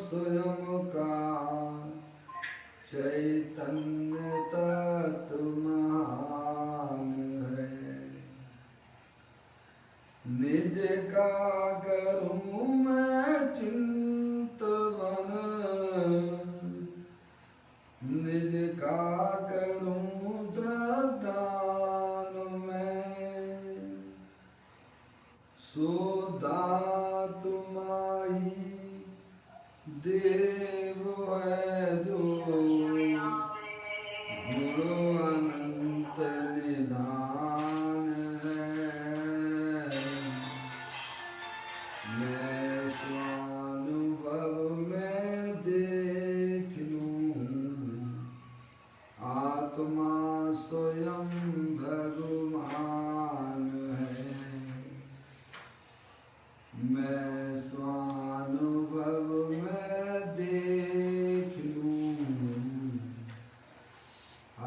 स्वयं का चैतन्य तत्व महान है। निज का करूं मैं चिंतवन, निज का करूं त्रदान मैं। सो दातु माही देव है जो, गुण अनंत निधान है। मैं स्वानुभव में देख लूं, आत्मा स्वयं भगवान है। मैं स्वानुभव में देख लूं,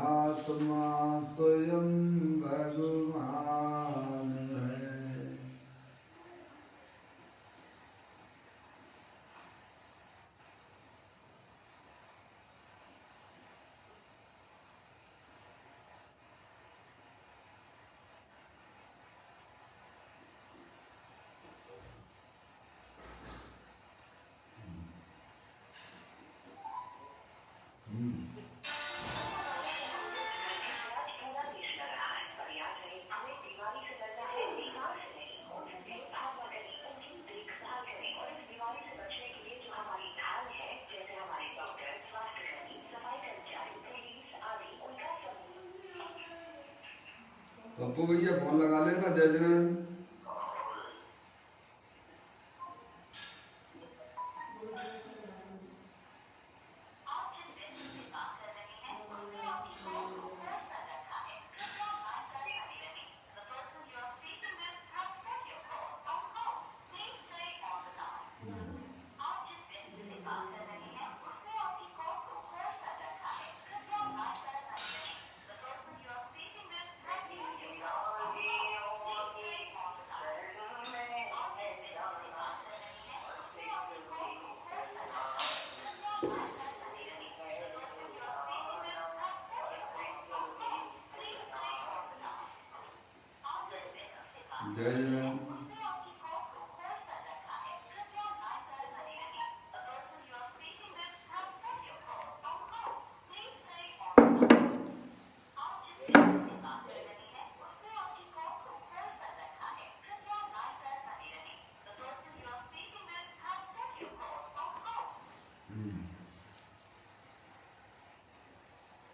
आत्मा स्वयं भगवान है। पप्पू भैया फोन लगा लेना जय जगन्नाथ। जय जगन्नाथ।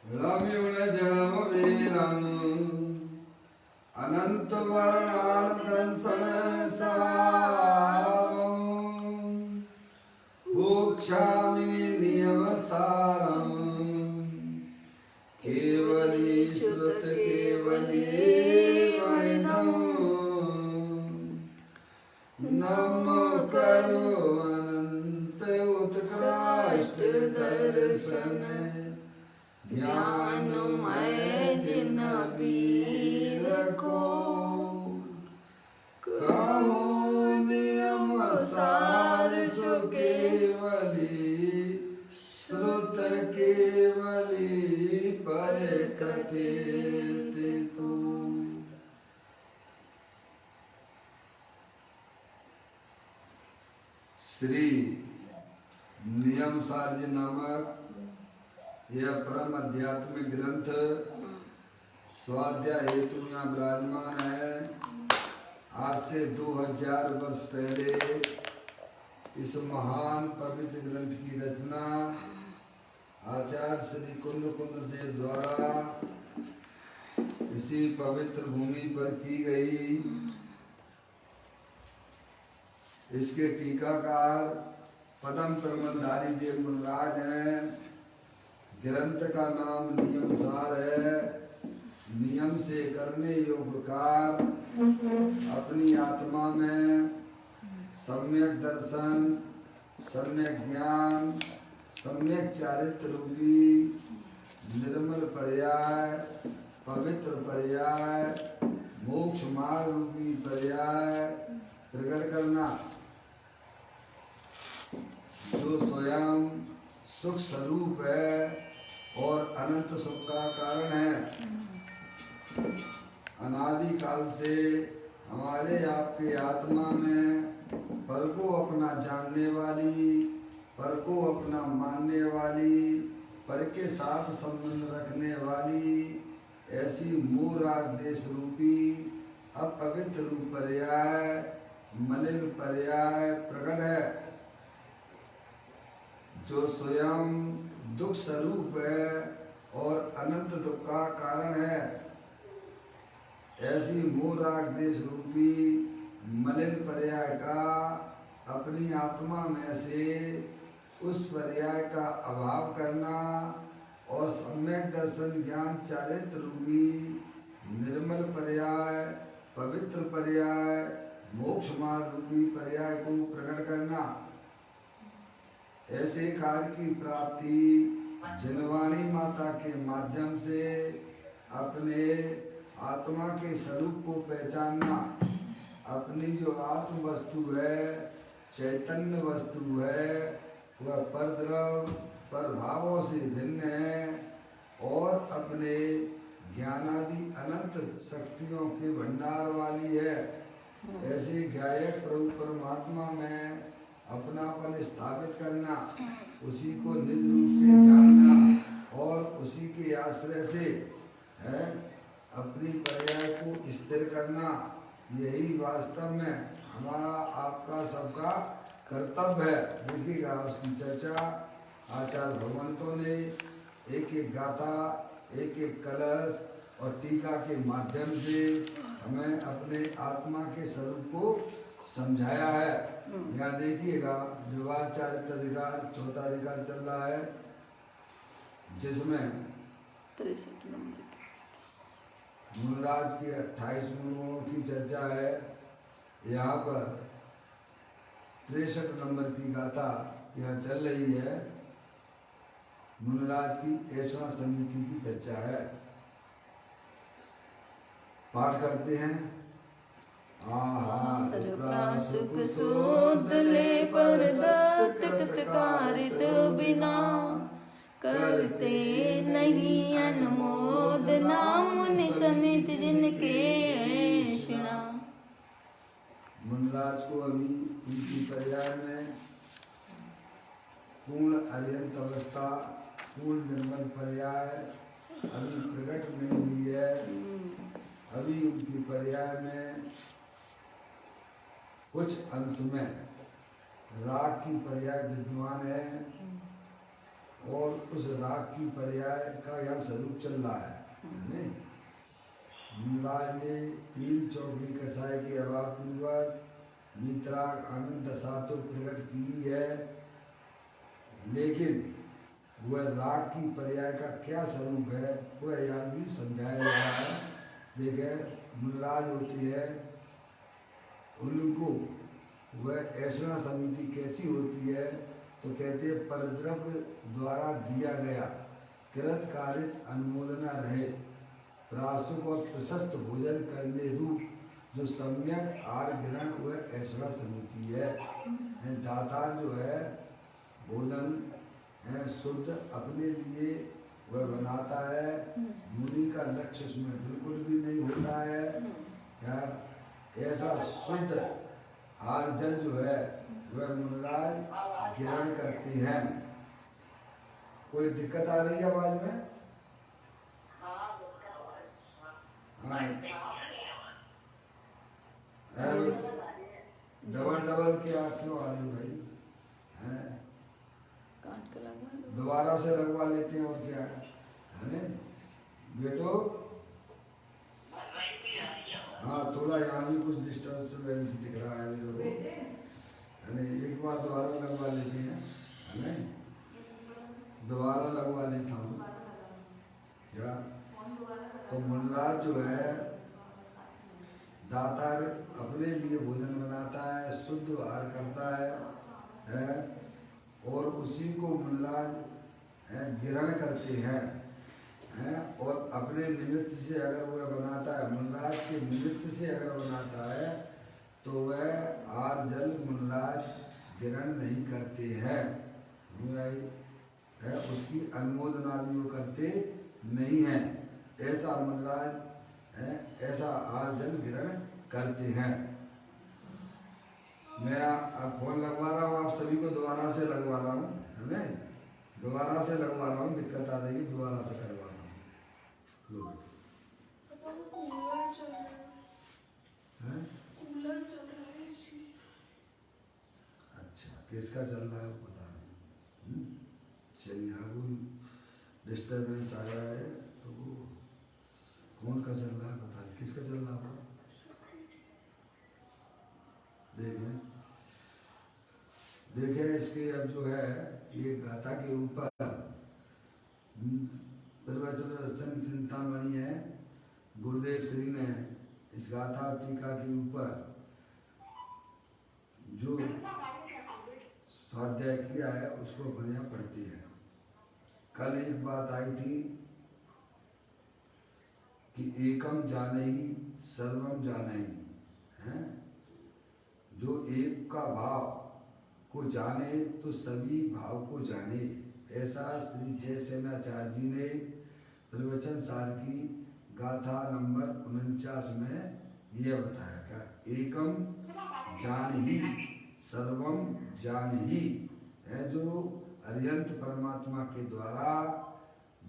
रम्युण जड़म वीरम अनंत वर्णान दंसन सारम, भोक्ष्यामि नियम सारम, केवली श्रुत केवली वणिनम, नम करो अनंत उत्कृष्ट दर्शन, ज्ञानमय जिन पीर को, कहूँ नियम सार सो केवली श्रुत केवली पर कथित को। श्री नियम सार जी नामक यह परम आध्यात्मिक ग्रंथ स्वाध्याय हेतु यहाँ विराजमान है। आज से 2000 वर्ष पहले इस महान पवित्र ग्रंथ की रचना आचार्य श्री कुंद देव द्वारा इसी पवित्र भूमि पर की गई। इसके टीकाकार पदम प्रबंधधारी देव मुनिराज हैं। ग्रंथ का नाम नियम सार है। नियम से करने योग्य कार्य अपनी आत्मा में सम्यक दर्शन, सम्यक ज्ञान, सम्यक चारित्र रूपी निर्मल पर्याय, पवित्र पर्याय, मोक्ष मार्ग रूपी पर्याय प्रकट करना। जो जो स्वयं सुख स्वरूप है और अनंत सुख का कारण है। अनादि काल से हमारे आपके आत्मा में पर को अपना जानने वाली, पर को अपना मानने वाली, पर के साथ संबंध रखने वाली ऐसी मूल देश रूपी अपवित्र रूप पर्याय, मलिन पर्याय प्रकट है, जो स्वयं दुख स्वरूप है और अनंत दुख का कारण है। ऐसी मूल देश रूपी मलिन पर्याय का अपनी आत्मा में से उस पर्याय का अभाव करना और सम्यक दर्शन ज्ञान चारित्र रूपी निर्मल पर्याय, पवित्र पर्याय, मोक्ष मार्ग रूपी पर्याय को प्रकट करना। ऐसे कार्य की प्राप्ति जिनवाणी माता के माध्यम से अपने आत्मा के स्वरूप को पहचानना। अपनी जो आत्म वस्तु है, चैतन्य वस्तु है, वह परद्रव प्रभावों से भिन्न है और अपने ज्ञानादि अनंत शक्तियों के भंडार वाली है। ऐसे गायक प्रभु परमात्मा में अपनापन स्थापित करना, उसी को निज रूप से जानना और उसी के आश्रय से है अपनी पर्याय को स्थिर करना, यही वास्तव में हमारा आपका सबका कर्तव्य है। देखिएगा उसकी चर्चा आचार्य भगवंतों ने एक एक गाथा, एक एक कलश और टीका के माध्यम से हमें अपने आत्मा के स्वरूप को समझाया है। यहाँ देखिएगा व्यवहार चारित्र अधिकार चौथा अधिकार चल रहा है, जिसमें 63 नंबर मूलराज के 28 गुणों की चर्चा है। यहाँ पर 63 नंबर की गाथा यहाँ चल रही है। मूलराज की ऐसा समिति की चर्चा है। पाठ करते हैं। आहार सुख सोदले पर कारित बिना, करते नहीं अनुमोदना मुनि समित जिनके ऐषणा। मुनराज को अभी उनकी पर्याय में पूर्ण अर्यंत अवस्था, पूर्ण निर्मल पर्याय अभी प्रकट नहीं हुई है। अभी उनकी पर्याय में कुछ अंश में राग की पर्याय विद्यमान है और उस राग की पर्याय का यहाँ स्वरूप चल रहा है। मुनराज ने 3 चौकड़ी कसाय के अभाव पूर्वक वीतराग आनंद दशा तो प्रकट की है, लेकिन वह राग की पर्याय का क्या स्वरूप है वह यहाँ भी समझाया जा रहा है। देखे मुनराज होती है, उनको वह ऐसा समिति कैसी होती है तो कहते हैं परद्रव्य द्वारा दिया गया कृत कारित अनुमोदना रहे प्रासुक और प्रशस्त भोजन करने रूप जो सम्यक आर ग्रहण वह ऐसा समिति है। दाता जो है भोजन है शुद्ध अपने लिए वह बनाता है, मुनि का लक्ष्य उसमें बिल्कुल भी नहीं होता है। या ऐसा शुद्ध आर जल जो है वह मुनराज ग्रहण करते हैं। कोई दिक्कत आ रही है आवाज में? हाँ, डबल क्या क्यों आ रही भाई? हैं दोबारा से लगवा लेते हैं और क्या है बेटो? हाँ थोड़ा यहाँ भी कुछ डिस्टर्बेंस दिख रहा है मेरे को। एक बार दोबारा लगवा लेते हैं, है दोबारा लगवा लेता हूँ क्या? तो मुनराज जो है दाता अपने लिए भोजन बनाता है, शुद्ध आहार करता है और उसी को मुनराज ग्रहण करते हैं और अपने निमित्त से अगर वह बनाता है, मुनराज के निमित्त से अगर बनाता है तो वह आहार जल मुनराज ग्रहण नहीं करते हैं। अनुयायी है उसकी अनुमोदना भी वो करते नहीं हैं। ऐसा मनराज है, ऐसा आर्जन ग्रहण करते हैं। मैं अब फोन लगवा रहा हूँ, आप सभी को दोबारा से लगवा रहा हूँ, है ना? दोबारा से लगवा रहा हूँ, दिक्कत आ रही है, दोबारा से करवा रहा हूँ। लो कूलर चल रहा है इसलिए। अच्छा, किसका चल रहा है वो पता नहीं। चलिए, हाँ वो डिस्टर्बेंस आ रहा है तो वो कौन का चल रहा है पता नहीं, किसका चल रहा है देखें। देखें इसके अब जो है ये गाथा के ऊपर प्रवचन रचन चिंतामणि है, गुरुदेव श्री ने इस गाथा और टीका के ऊपर जो स्वाध्याय किया है उसको बढ़िया पढ़ती है। कल एक बात आई थी कि एकम जाने ही सर्वम जाने ही है, जो एक का भाव को जाने तो सभी भाव को जाने। ऐसा श्री जयसेनाचार्य जी ने प्रवचन सार की गाथा नंबर 49 में यह बताया क्या एकम जान ही सर्वम जान ही है, जो अरिहंत परमात्मा के द्वारा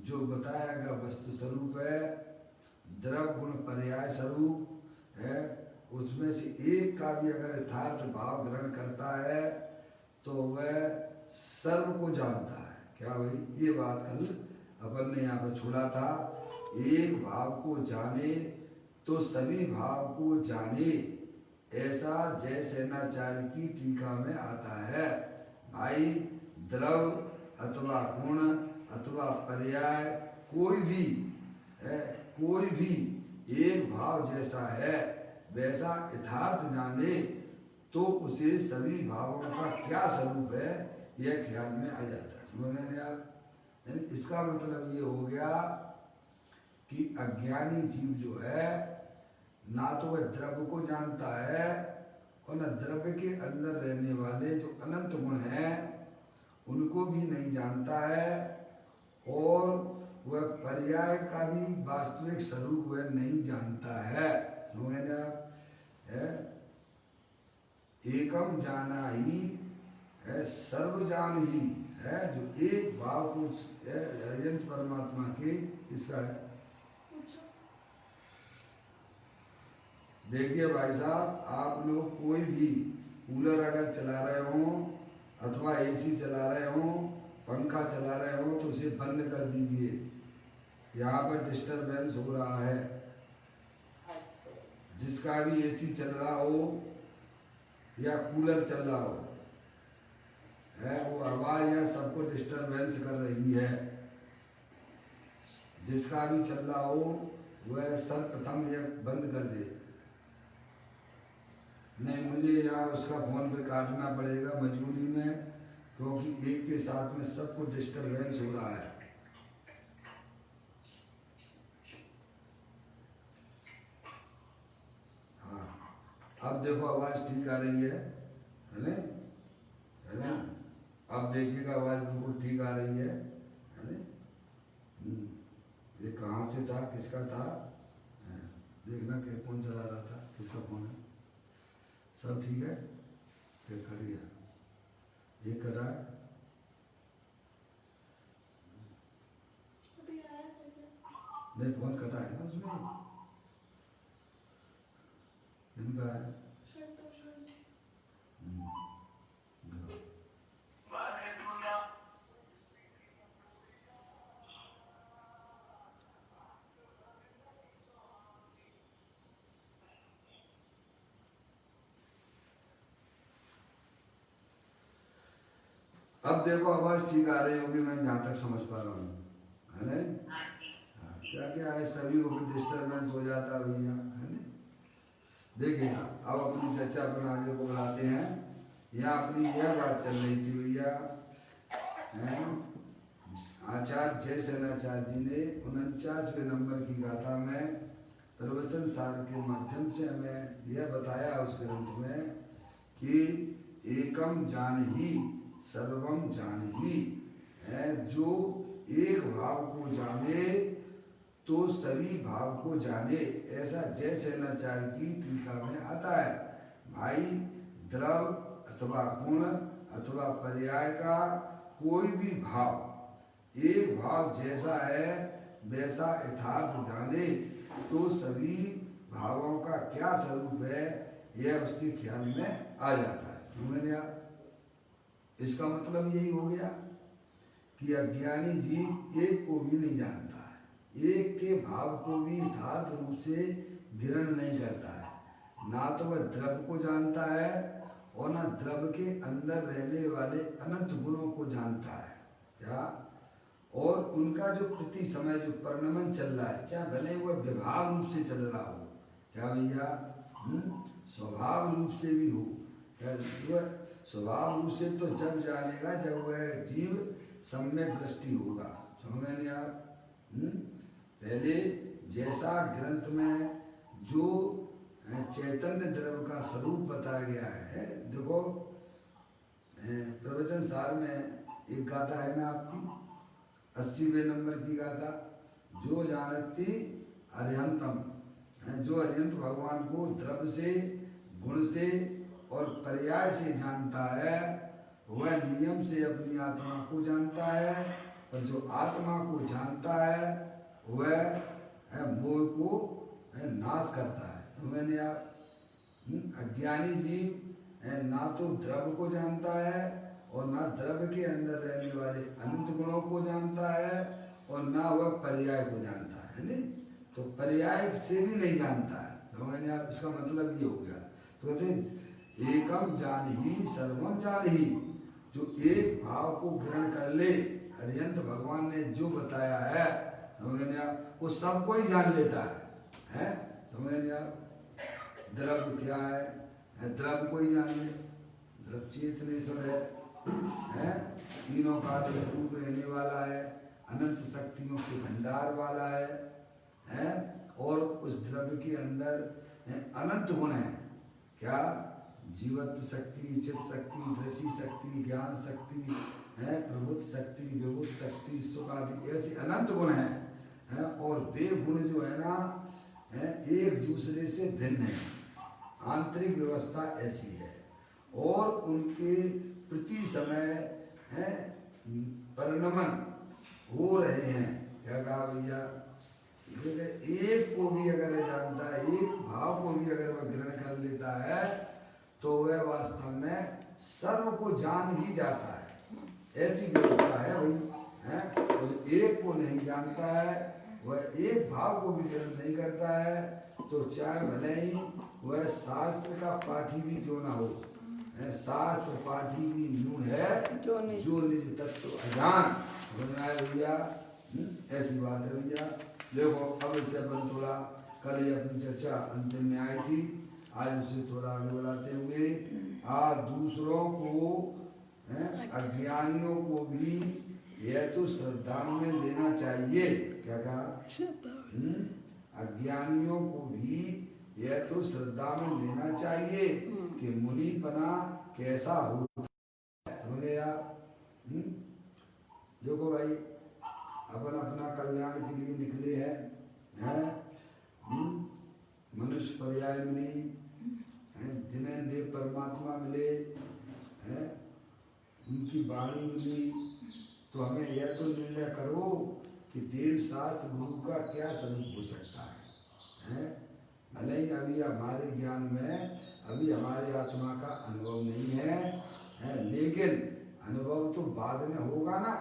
जो बताया गया वस्तु स्वरूप है, द्रव गुण पर्याय स्वरूप है, उसमें से एक का भी अगर यथार्थ भाव ग्रहण करता है तो वह सर्व को जानता है। क्या भाई, ये बात कल अपन ने यहाँ पर छोड़ा था। एक भाव को जाने तो सभी भाव को जाने, ऐसा जयसेनाचार्य की टीका में आता है। भाई, द्रव अथवा गुण अथवा पर्याय कोई भी है, कोई भी एक भाव जैसा है वैसा यथार्थ जाने तो उसे सभी भावों का क्या स्वरूप है यह ख्याल में आ जाता है। समझ रहे हैं आप? यानी इसका मतलब ये हो गया कि अज्ञानी जीव जो है ना तो वह द्रव्य को जानता है और न द्रव्य के अंदर रहने वाले जो अनंत गुण हैं उनको भी नहीं जानता है, और वह पर्याय का भी वास्तविक स्वरूप वह नहीं जानता है। समझ रहे आप? एकम जाना ही है, सर्व जान ही है, जो एक भाव को अरिहंत परमात्मा के इसका है। देखिए भाई साहब, आप लोग कोई भी कूलर अगर चला रहे हो अथवा एसी चला रहे हो, पंखा चला रहे हो तो उसे बंद कर दीजिए। यहाँ पर डिस्टरबेंस हो रहा है। जिसका भी एसी चल रहा हो या कूलर चल रहा हो है, वो आवाज या सबको डिस्टरबेंस कर रही है। जिसका भी चल रहा हो वह सर्वप्रथम यह बंद कर दे। नहीं, मुझे यहाँ उसका फोन पे काटना पड़ेगा मजबूरी में, क्योंकि एक के साथ में सबको डिस्टरबेंस हो रहा है। हाँ, अब देखो आवाज ठीक आ रही है ना? है ना? अब देखिएगा आवाज बिल्कुल ठीक आ रही है ना? ये कहाँ से था, किसका था? देखना कि कौन चला रहा था, किसका फोन है। सब ठीक है? फिर कट गया, एक कटा है। नहीं, फोन कटा है ना उसमें, इनका है। अब देखो आवाज ठीक आ रही होगी, मैं जहाँ तक समझ पा रहा हूँ, है ना? क्या क्या है, सभी को डिस्टर्बेंस हो जाता है भैया, है ना? देखिएगा, अब अपनी चर्चा अपन आगे को बढ़ाते हैं। यहाँ अपनी यह बात चल रही थी भैया, आचार्य जयसेनाचार्य जी ने 49वें नंबर की गाथा में प्रवचन सार के माध्यम से हमें यह बताया उस ग्रंथ में कि एकम जान ही सर्वम जानी है। जो एक भाव को जाने तो सभी भाव को जाने, ऐसा जय सेनाचार्य की टीका में आता है। भाई द्रव अथवा गुण अथवा पर्याय का कोई भी भाव, एक भाव जैसा है वैसा यथार्थ जाने तो सभी भावों का क्या स्वरूप है यह उसके ख्याल में आ जाता है। समझ आप? इसका मतलब यही हो गया कि अज्ञानी जीव एक को भी नहीं जानता है, एक के भाव को भी यथार्थ रूप से ग्रहण नहीं करता है। ना तो वह द्रव्य को जानता है और ना द्रव्य के अंदर रहने वाले अनंत गुणों को जानता है। क्या? और उनका जो प्रति समय जो परिणमन चल रहा है, चाहे भले वह विभाव रूप से चल रहा हो, क्या भैया, स्वभाव रूप से भी हो, क्या वह स्वभाव रूप से तो जब जानेगा जब वह जीव सम्यक दृष्टि होगा। समझ गए नहीं आप? पहले जैसा ग्रंथ में जो चैतन्य द्रव्य का स्वरूप बताया गया है, देखो प्रवचन सार में एक गाथा है ना आपकी 80वें नंबर की गाथा, जो जानती अर्यंतम, जो अर्यंत भगवान को द्रव्य से, गुण से और पर्याय से जानता है, वह नियम से अपनी आत्मा को जानता है, और जो आत्मा को जानता है वह मोह को नाश करता है। समझे आप? अज्ञानी जीव ना तो द्रव्य को जानता है और ना द्रव्य के अंदर रहने वाले अनंत गुणों को जानता है और ना वह पर्याय को जानता है, नहीं तो पर्याय से भी नहीं जानता है। समझे आप? इसका मतलब ये हो गया। तो कहते हैं एकम जान ही सर्वम जान ही, जो एक भाव को ग्रहण कर ले, अर्यंत भगवान ने जो बताया है, समझे आप, वो सबको ही जान लेता है? समझे आप? द्रव्य क्या है? द्रव्य को ही जान ले, द्रव्य चेतनेश्वर है, तीनों का एक रूप रहने वाला है, अनंत शक्तियों के भंडार वाला है, और उस द्रव्य के अंदर अनंत गुण है। क्या? जीवत्व शक्ति, चित शक्ति, दृष्टि शक्ति, ज्ञान शक्ति है, प्रभुत्व शक्ति, विभुत शक्ति, सुख आदि ऐसे अनंत गुण हैं, और वे गुण जो है ना एक दूसरे से भिन्न है। आंतरिक व्यवस्था ऐसी है और उनके प्रति समय परिणमन हो रहे हैं। क्या कहा भैया? एक को भी अगर जानता है, एक भाव को भी अगर वह ग्रहण कर लेता है तो वह वास्तव में सर्व को जान ही जाता है। ऐसी व्यवस्था है भाई, और जो एक को नहीं जानता है वह एक भाव को भी ग्रहण नहीं करता है, तो चाहे भले ही वह शास्त्र का पाठी भी क्यों ना हो, शास्त्र पाठी भी न्यून है जो निज तत्व अजान। भैया ऐसी बात है भैया। देखो अब चर्चा थोड़ा कल ही अपनी चर्चा अंतिम में आई थी, आज उसे थोड़ा आगे बढ़ाते हुए दूसरों को, अज्ञानियों को भी यह तो श्रद्धा में लेना चाहिए। क्या कहा? अज्ञानियों को भी यह तो श्रद्धा में लेना चाहिए कि मुनिपना कैसा होता है। समझे आप? देखो भाई, अपन अपना कल्याण के लिए निकले हैं, मनुष्य पर्याय मिली, जिन्हें देव परमात्मा मिले, उनकी वाणी मिली, तो हमें यह तो निर्णय करो कि देव शास्त्र गुरु का क्या स्वरूप हो सकता है। भले ही अभी हमारे ज्ञान में अभी हमारे आत्मा का अनुभव नहीं है, लेकिन अनुभव तो बाद में होगा ना।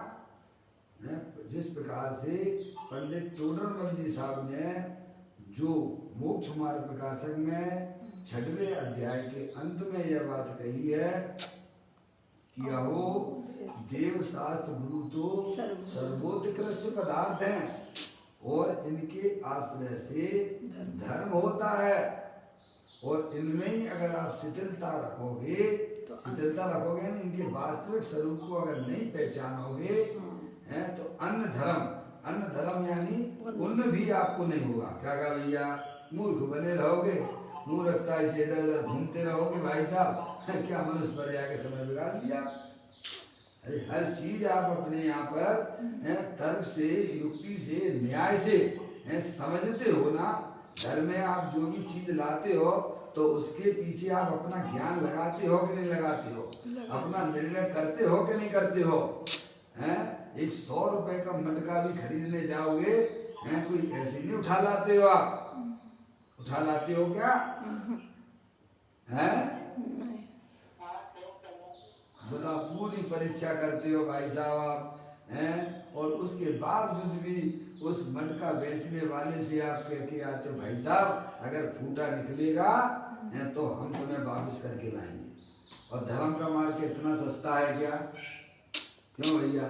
जिस प्रकार से पंडित टोडरमल जी साहब ने जो मोक्ष मार्ग प्रकाशक में 6वें अध्याय के अंत में यह बात कही है कि अहो देव शास्त्र गुरु तो सर्वोत्कृष्ट पदार्थ हैं और इनके आश्रय से धर्म होता है, और इनमें ही अगर आप शिथिलता रखोगे ना, इनके वास्तविक स्वरूप को अगर नहीं पहचानोगे तो अन्न धर्म यानी उन्न भी आपको नहीं होगा। क्या कहा भैया? मूर्ख बने रहोगे, मूर्खता से इधर उधर घूमते रहोगे भाई साहब, क्या मनुष्य पर्याय के समय बिगाड़ दिया। अरे हर चीज आप अपने यहाँ पर तर्क से, युक्ति से, न्याय से समझते हो ना। घर में आप जो भी चीज लाते हो तो उसके पीछे आप अपना ज्ञान लगाते हो कि नहीं लगाते हो, अपना निर्णय करते हो कि नहीं करते हो। हैं एक 100 रुपए का मटका भी खरीदने जाओगे, हैं कोई ऐसे नहीं उठा लाते हो आप, उठा लाते हो क्या? हैं बता, पूरी परीक्षा करते हो भाई साहब आप, हैं और उसके बावजूद भी उस मटका बेचने वाले से आप कह के आते हो भाई साहब अगर फूटा निकलेगा तो हम तुम्हें वापस करके लाएंगे। और धर्म का मार्ग इतना सस्ता है क्या? क्यों भैया,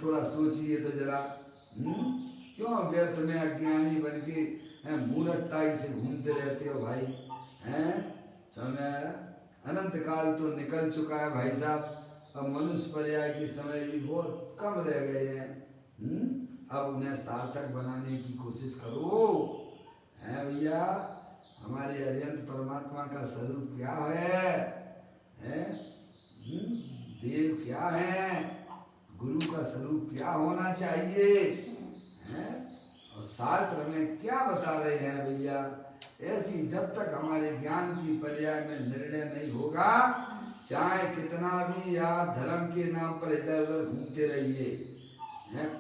थोड़ा सोचिए तो जरा। क्यों व्यर्थ में अज्ञानी बन के मूर्खताई से घूमते रहते हो भाई? हैं समझ आया? अनंत काल तो निकल चुका है भाई साहब, अब मनुष्य पर्याय के समय भी बहुत कम रह गए हैं। अब उन्हें सार्थक बनाने की कोशिश करो। हैं भैया, हमारे अरिहंत परमात्मा का स्वरूप क्या है? देव क्या है? गुरु का स्वरूप क्या होना चाहिए? हैं और शास्त्र में क्या बता रहे हैं भैया? ऐसी जब तक हमारे ज्ञान की पर्याय में निर्णय नहीं होगा, चाहे कितना भी आप धर्म के नाम पर इधर उधर घूमते रहिए,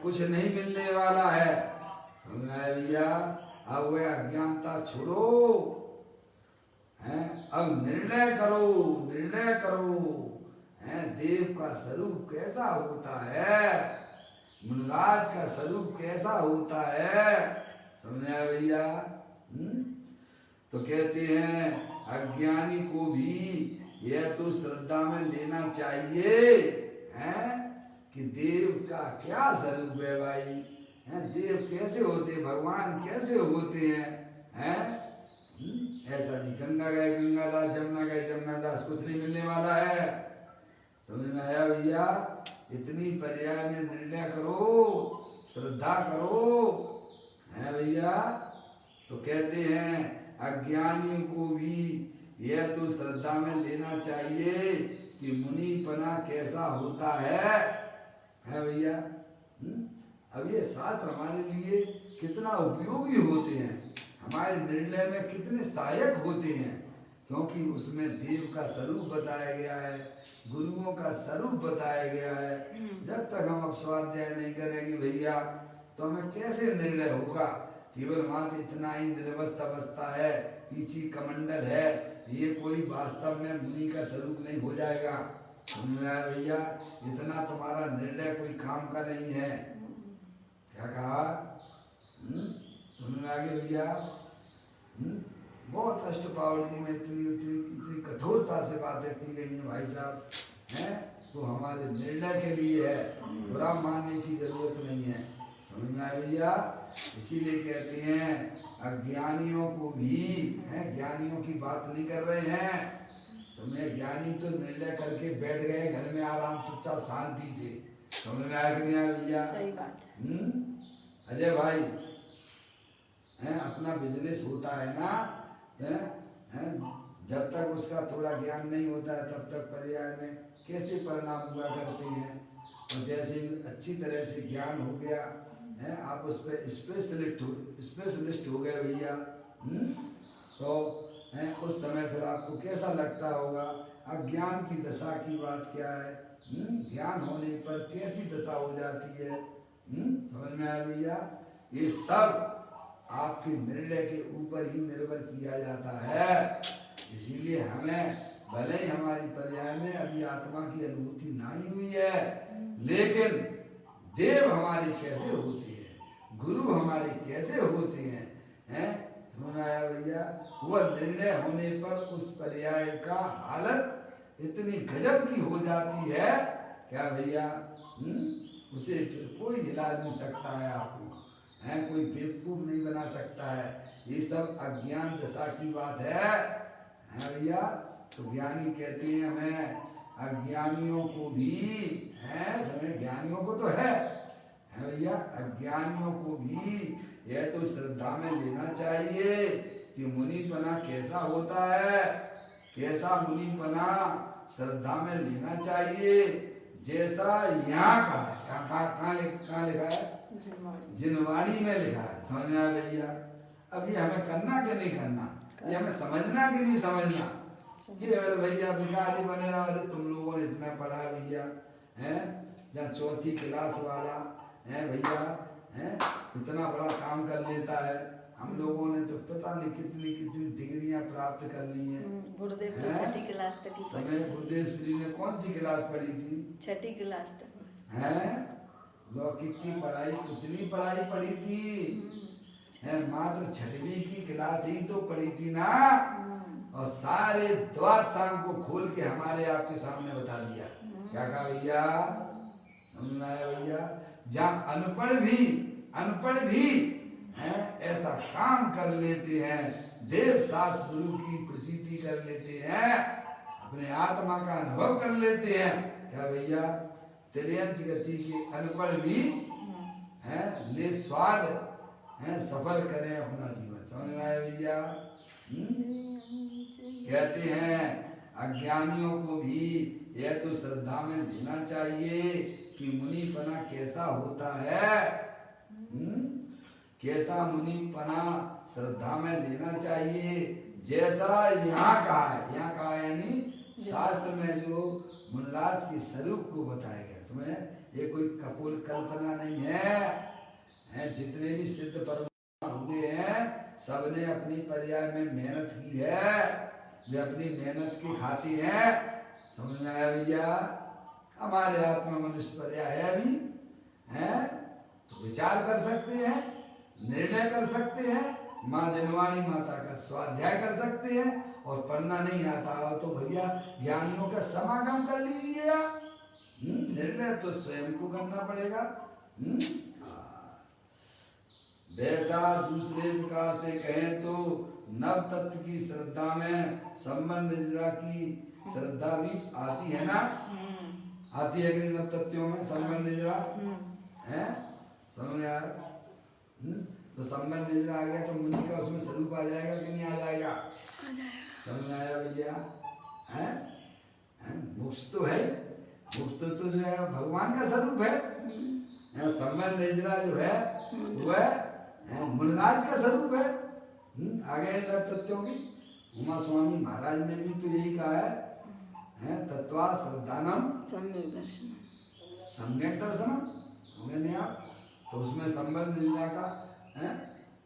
कुछ नहीं मिलने वाला है। समझ में आया भैया? अब वह अज्ञानता छोड़ो, अब निर्णय करो, निर्णय करो। देव का स्वरूप कैसा होता है, मुनिराज का स्वरूप कैसा होता है? समझ आया भैया? तो कहते हैं अज्ञानी को भी यह तो श्रद्धा में लेना चाहिए कि देव का क्या स्वरूप है भाई? देव कैसे होते, भगवान कैसे होते हैं? ऐसा नहीं गंगा गए गंगादास, जमुना गए जमुनादास, कुछ नहीं मिलने वाला है। समझ में आया भैया? इतनी पर्याय में निर्णय करो, श्रद्धा करो, है भैया? तो कहते हैं अज्ञानी को भी यह तो श्रद्धा में लेना चाहिए कि मुनिपना कैसा होता है भैया? अब ये शास्त्र हमारे लिए कितना उपयोगी होते हैं, हमारे निर्णय में कितने सहायक होते हैं, क्योंकि उसमें देव का स्वरूप बताया गया है, गुरुओं का स्वरूप बताया गया है। जब तक हम अब स्वाध्याय नहीं करेंगे भैया तो हमें कैसे निर्णय होगा? केवल मात्र इतना ही निर्वस्त अवस्था है, पीछे कमंडल है, ये कोई वास्तव में मुनि का स्वरूप नहीं हो जाएगा। समझ में आया भैया? इतना तुम्हारा निर्णय कोई काम का नहीं है। क्या कहा? समझ में आ गया भैया? बहुत अष्टपावली में इतनी इतनी इतनी कठोरता से बातें की गई हैं भाई साहब, हैं तो हमारे निर्णय के लिए है, बुरा मानने की जरूरत नहीं है। समझ में आया भैया? इसीलिए कहते हैं अज्ञानियों को भी, ज्ञानियों की बात नहीं कर रहे हैं। समझे? ज्ञानी तो निर्णय करके बैठ गए घर में आराम चुपचाप शांति से। समझ में आया कि नहीं आया भैया? सही बात। अजय भाई, अपना बिजनेस होता है ना, जब तक उसका थोड़ा ज्ञान नहीं होता है तब तक पर्याय में कैसे परिणाम हुआ करते हैं। और जैसे अच्छी तरह से ज्ञान हो गया आप उस पर स्पेशलिस्ट हो गए भैया, तो उस समय फिर आपको कैसा लगता होगा? अज्ञान की दशा की बात क्या है? ज्ञान होने पर कैसी दशा हो जाती है? समझ में आया भैया? ये सब आपके निर्णय के ऊपर ही निर्भर किया जाता है। इसीलिए हमें भले ही हमारी पर्याय में अभी आत्मा की अनुभूति नहीं हुई है, लेकिन देव हमारे कैसे होते हैं, गुरु हमारे कैसे होते हैं, समझ में आया भैया? वह निर्णय होने पर उस पर्याय का हालत इतनी गजब की हो जाती है क्या भैया? उसे कोई हिला नहीं सकता है आपको, कोई बेवकूफ नहीं बना सकता है। ये सब अज्ञान दशा की बात है भैया? तो ज्ञानी कहते हैं हमें अज्ञानियों को भी समय, ज्ञानियों को तो है भैया, अज्ञानियों को भी यह तो श्रद्धा में लेना चाहिए कि मुनिपना कैसा होता है, कैसा मुनिपना श्रद्धा में लेना चाहिए। जैसा यहाँ का है, कहाँ लिखा है? जिनवाणी में लिखा है। समझ में आया भैया? अब ये हमें करना कि नहीं करना, ये हमें समझना कि नहीं समझना। ये भैया भिखारी बने रहा, अरे तुम लोगों ने इतना पढ़ा भैया, हैं जहाँ चौथी क्लास वाला है भैया, हैं इतना बड़ा काम कर लेता है। हम लोगों ने तो पता नहीं कितनी कितनी डिग्रियां प्राप्त कर ली हैं। गुरुदेव तो छठी क्लास तक ही पढ़ी। गुरुदेव श्री ने कौन सी क्लास पढ़ी थी? छठी क्लास तक हैं? लौकिक की पढ़ाई कितनी पढ़ाई पढ़ी थी? हैं मात्र छठवीं की क्लास ही तो पढ़ी थी ना, और सारे द्वार सांग को खोल के हमारे आपके सामने बता दिया। क्या कहा भैया? समझ में आया भैया? जहाँ अनपढ़ भी हैं ऐसा काम कर लेते हैं, देव शास्त्र गुरु की प्रतीति कर लेते हैं, अपने आत्मा का अनुभव कर लेते हैं। क्या भैया? त्रियंच गति के अनपढ़ भी हैं ले स्वाद हैं सफल करें अपना जीवन। समझ में आया भैया? कहते हैं अज्ञानियों को भी यह तो श्रद्धा में लेना चाहिए कि मुनिपना कैसा होता है। कैसा मुनिपना श्रद्धा में लेना चाहिए, जैसा यहाँ कहा है। यहाँ कहा है यानी शास्त्र में जो मुनराज के स्वरूप को बताया गया। समझ? ये कोई कपोल कल्पना नहीं है। जितने भी सिद्ध परमात्मा हुए हैं सबने अपनी पर्याय में मेहनत की है, वे अपनी मेहनत की खाती हैं। समझ में आया भैया? हमारे आत्मा मनुष्य पर्याय है अभी, हैं तो विचार कर सकते हैं, निर्णय कर सकते हैं, माँ जनवाणी माता का स्वाध्याय कर सकते हैं। और पढ़ना नहीं आता हो तो भैया ज्ञानियों का समागम कर लीजिए आप। निर्णय तो स्वयं को करना पड़ेगा। वैसा दूसरे प्रकार से कहें तो नव तत्व की श्रद्धा में संबंध निद्रा की श्रद्धा भी आती है ना? आती है कि नव तत्वों में संबंध निद्रा है? समझ में आया? तो संबंध निद्रा आ गया तो मुनि का उसमें स्वरूप आ जाएगा कि नहीं आ जाएगा? समझ में आया भैया? हैं? मोक्ष तो है, मोक्ष तो जो है भगवान का स्वरूप है। संबंध निद्रा जो है वह मुनिराज का स्वरूप है। आगे नव तत्वों की उमा स्वामी महाराज ने भी तो यही कहा है तत्वा श्रद्धानम सम्यक दर्शनम। होंगे आप तो उसमें संबंध निद्रा का है,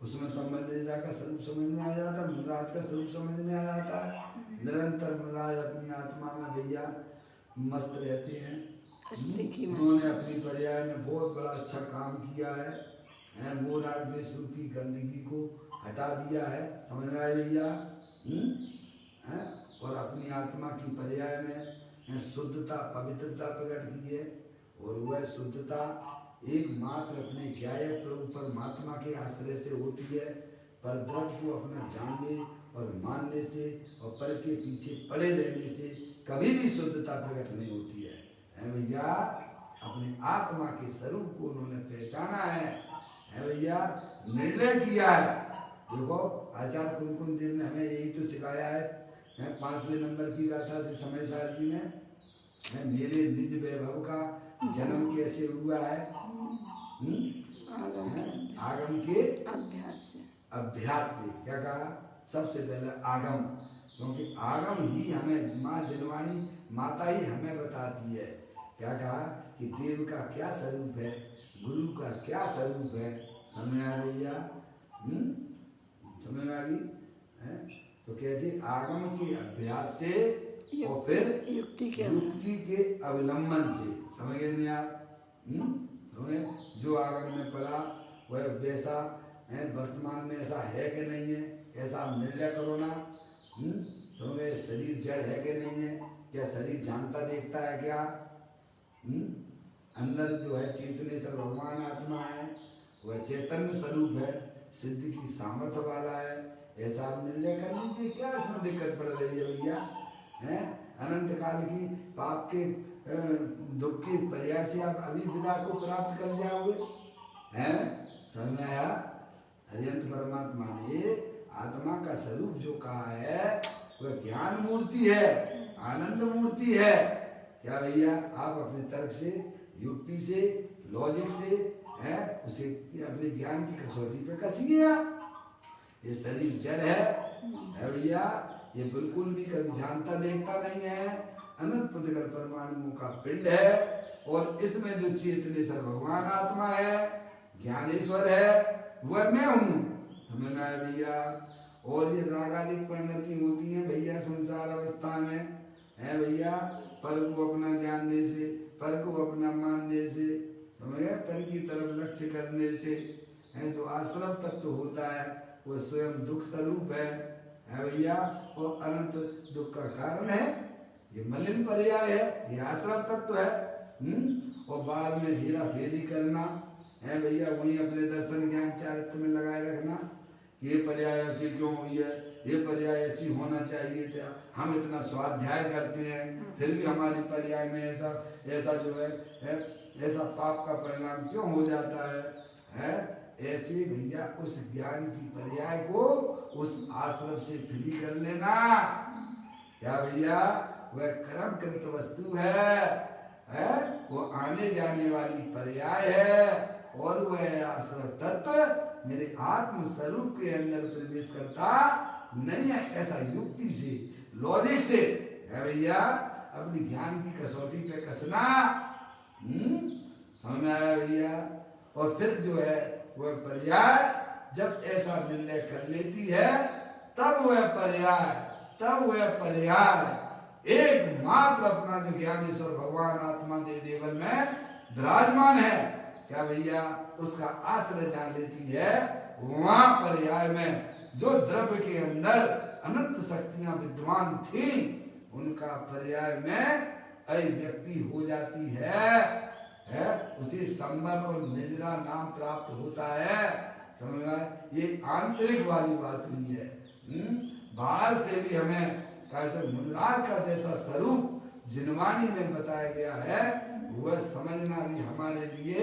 उसमें संबंध निद्रा का स्वरूप समझ में आ जाता है, मुनिराज का स्वरूप समझ में आ जाता है। निरंतर मुनिराज अपनी आत्मा में भैया मस्त रहते हैं। उन्होंने अपनी पर्याय में बहुत बड़ा अच्छा काम किया है। वो राजदेश रूपी गंदगी को हटा दिया है। समझ में आया भैया? और अपनी आत्मा की पर्याय में शुद्धता पवित्रता प्रकट की है। और वह शुद्धता एकमात्र अपने ज्ञाय प्रभु परमात्मा के आश्रय से होती है। पर द्रव्य को अपना जानने और मानने से और पर के पीछे पड़े रहने से कभी भी शुद्धता प्रकट नहीं होती है भैया? अपने आत्मा के स्वरूप को उन्होंने पहचाना है भैया, निर्णय किया है। देखो आचार्य कुमकुम देव ने हमें यही तो सिखाया है। 5वें नंबर की गाथा से समय सार जी में मेरे निज वैभव का जन्म कैसे हुआ है? आगम के अभ्यास से। क्या कहा? सबसे पहले आगम, क्योंकि आगम ही हमें माँ जनवाणी माता ही हमें बताती है। क्या कहा कि देव का क्या स्वरूप है, गुरु का क्या स्वरूप है। समझ आ भैया? समझ आ गई? तो कहते आगम के अभ्यास से और फिर युक्ति के अवलंबन से। समझ गए आप? जो आगम में पढ़ा वह वैसा है, वर्तमान में ऐसा है कि नहीं है, ऐसा आप निर्णय करो ना। समझे? शरीर जड़ है कि नहीं है, क्या शरीर जानता देखता है क्या? अंदर जो है चेतनेश्वर भगवान आत्मा है, वह चैतन्य स्वरूप है, सिद्धि की सामर्थ्य वाला है। ऐसा आप निर्णय कर लीजिए। क्या इसमें दिक्कत पड़ रही है भैया? अनंत काल की पाप के दुख के पर्याय से आप अभी विदा को प्राप्त कर जाओगे। समझ में आया? हरियंत परमात्मा ने आत्मा का स्वरूप जो कहा है वह ज्ञान मूर्ति है, आनंद मूर्ति है। क्या भैया आप अपने तर्क से, युक्ति से, लॉजिक से है उसे अपने ज्ञान की कसौटी पे कसिए आप। ये शरीर जड़ है भैया, ये बिल्कुल भी कभी जानता देखता नहीं है, अनंत पुद्गल परमाणुओं का पिंड है और इसमें जो चेतनेश्वर भगवान आत्मा है, ज्ञानेश्वर है, वह मैं हूँ। समझ में आया भैया। और ये रागादिक परिणति होती है भैया संसार अवस्था में है भैया, पर को अपना जानने से, पर को अपना मानने से, समझ गए, पर की तरफ लक्ष्य करने से है। जो आश्रम तत्व होता है वो स्वयं दुख स्वरूप है भैया, और अनंत दुख का कारण है। ये मलिन पर्याय है, ये आश्रम तत्व है। और बाद में हेरा फेरी करना है भैया, वही अपने दर्शन ज्ञान चारित्र में लगाए रखना। ये पर्याय ऐसी क्यों हुई है, ये पर्याय ऐसी होना चाहिए था, हम इतना स्वाध्याय करते हैं फिर भी हमारे पर्याय में ऐसा जो है ऐसा पाप का परिणाम क्यों हो जाता है? ऐसे भैया उस ज्ञान की पर्याय को उस आश्रम से फ्री कर लेना। क्या भैया, वह कर्मकृत वस्तु है, वो आने जाने वाली पर्याय है और वह आश्रम तत्व मेरे आत्म स्वरूप के अंदर प्रवेश करता नहीं है। ऐसा युक्ति से, लॉजिक से है भैया अपनी ज्ञान की कसौटी पे कसना। समझ में आया भैया। और फिर जो है वह पर्याय जब ऐसा निर्णय कर लेती है तब वह पर्याय एकमात्र अपना जो ज्ञानेश्वर भगवान आत्मा दे देवल में विराजमान है, क्या भैया, उसका आश्रय जान लेती है। वहां पर्याय में जो द्रव्य के अंदर अनंत शक्तियां विद्वान थी उनका पर्याय में अभिव्यक्ति हो जाती है। उसे संबंध और निद्रा नाम प्राप्त होता है। समझ में, ये आंतरिक वाली बात हुई है। बाहर से भी हमें कैसे मुनिराज का जैसा स्वरूप जिनवाणी में बताया गया है वह समझना भी हमारे लिए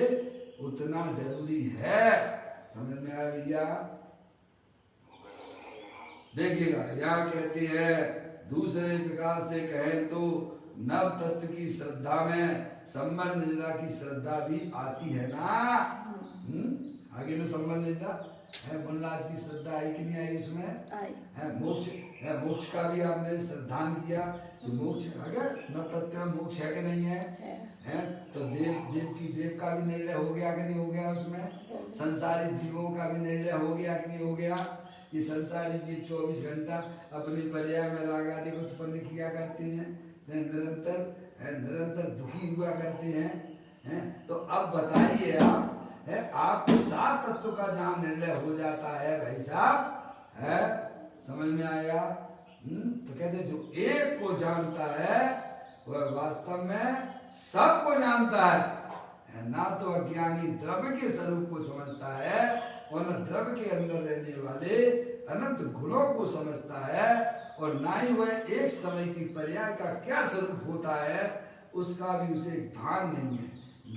उतना जरूरी है। समझ में आया भैया। देखिएगा यहाँ कहते हैं दूसरे प्रकार से कहें तो नव तत्व की श्रद्धा में संबंध निद्रा की श्रद्धा भी आती है ना। आगे में संबंध निद्रा है, मुनिराज की श्रद्धा आई कि नहीं आई इसमें? है मोक्ष का भी आपने श्रद्धान किया कि मोक्ष अगर नव तत्व में मोक्ष है कि नहीं है? तो देव का भी निर्णय हो गया कि नहीं हो गया उसमें? संसारी जीवों का भी निर्णय हो गया कि नहीं हो गया? कि संसारी जीव 24 घंटा अपनी पर्याय में राग आदि को उत्पन्न किया करते हैं, निरंतर दुखी हुआ करते हैं। तो अब बताइए आपको 7 तत्व का जहाँ निर्णय हो जाता है भाई साहब, समझ में आया? तो कहते जो एक को जानता है वह वास्तव में सबको जानता है। ना तो अज्ञानी द्रव्य के स्वरूप को समझता है और न द्रव्य के अंदर रहने वाले अनंत गुणों को समझता है, और ना ही वह एक समय की पर्याय का क्या स्वरूप होता है उसका भी उसे भान नहीं है,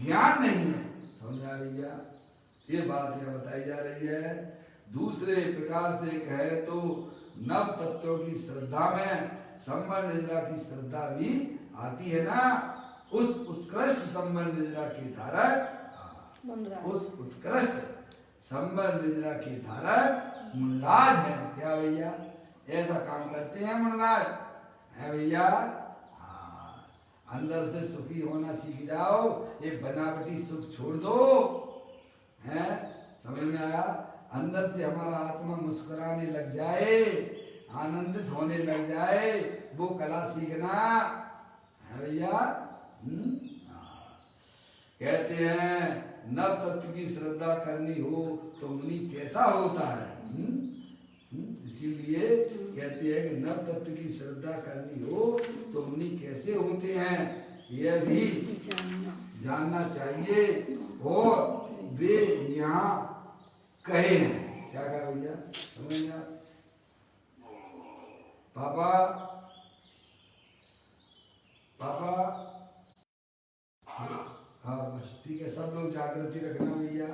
ज्ञान नहीं है। समझा भैया, ये बात यहाँ बताई जा रही है। दूसरे प्रकार से कहे तो नव तत्वों की श्रद्धा में संबंध निद्रा की श्रद्धा भी आती है ना। उस उत्कृष्ट संबंध निद्रा के धारक, उस उत्कृष्ट संबंध निद्रा के धारक मुनिराज है। क्या भैया, ऐसा काम करते हैं मुनिराज है भैया। अंदर से सुखी होना सीख जाओ, ये बनावटी सुख छोड़ दो। हैं, समझ में आया? अंदर से हमारा आत्मा मुस्कुराने लग जाए, आनंदित होने लग जाए, वो कला सीखना है भैया। कहते हैं नव तत्व की श्रद्धा करनी हो तो मुनि कैसा होता है? इसीलिए कहते हैं कि नव तत्व की श्रद्धा करनी हो तो मुनि कैसे होते हैं यह भी जानना चाहिए। और वे यहाँ कहे हैं, क्या कहा भैया, समझ में? पापा हाँ बस ठीक है, सब लोग जागृति रखना भैया।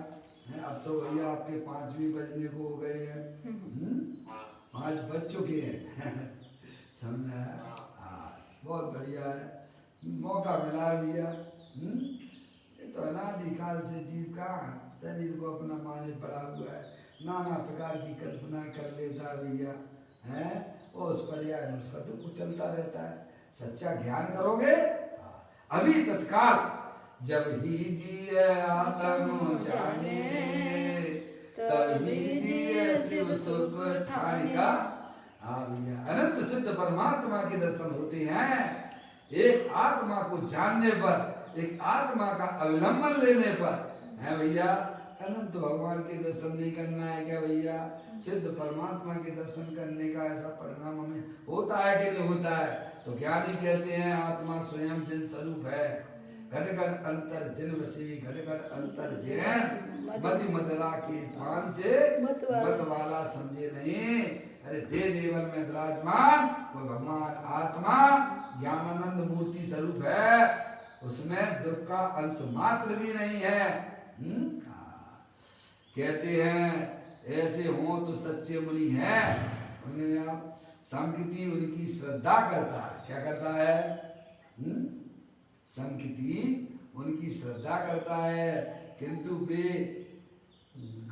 अब तो भैया आपके 5 भी बजने को हो गए हैं, 5 बज चुके हैं। समझा? हाँ बहुत बढ़िया है। मौका मिला भैया। ये तो अनादिकाल से जीव का शरीर को अपना माने पड़ा हुआ है, नाना प्रकार की कल्पना कर लेता भैया है, और उस पर्याय में उसका तो कुछ चलता रहता है। सच्चा ज्ञान करोगे अभी तत्काल, जब ही जिए आत्म जाने तभी जिए शिव सुख ठाने का। हाँ भैया, अनंत सिद्ध परमात्मा के दर्शन होते हैं एक आत्मा को जानने पर, एक आत्मा का अवलंबन लेने पर है भैया। अनंत भगवान के दर्शन नहीं करना है क्या भैया? सिद्ध परमात्मा के दर्शन करने का ऐसा परिणाम हमें होता है कि नहीं होता है? तो ज्ञानी कहते हैं आत्मा स्वयं जिन स्वरूप है, घट घट अंतर जिन वसी, घट घट अंतर जैन मति मदरा के पान से मत वाला समझे नहीं। अरे दे देवन में विराजमान वो भगवान आत्मा ज्ञानानंद मूर्ति स्वरूप है, उसमें दुख का अंश मात्र भी नहीं है। कहते हैं ऐसे हो तो सच्चे मुनि हैं। आप संकिति उनकी श्रद्धा करता है, क्या करता है? संकिति उनकी श्रद्धा करता है, किंतु वे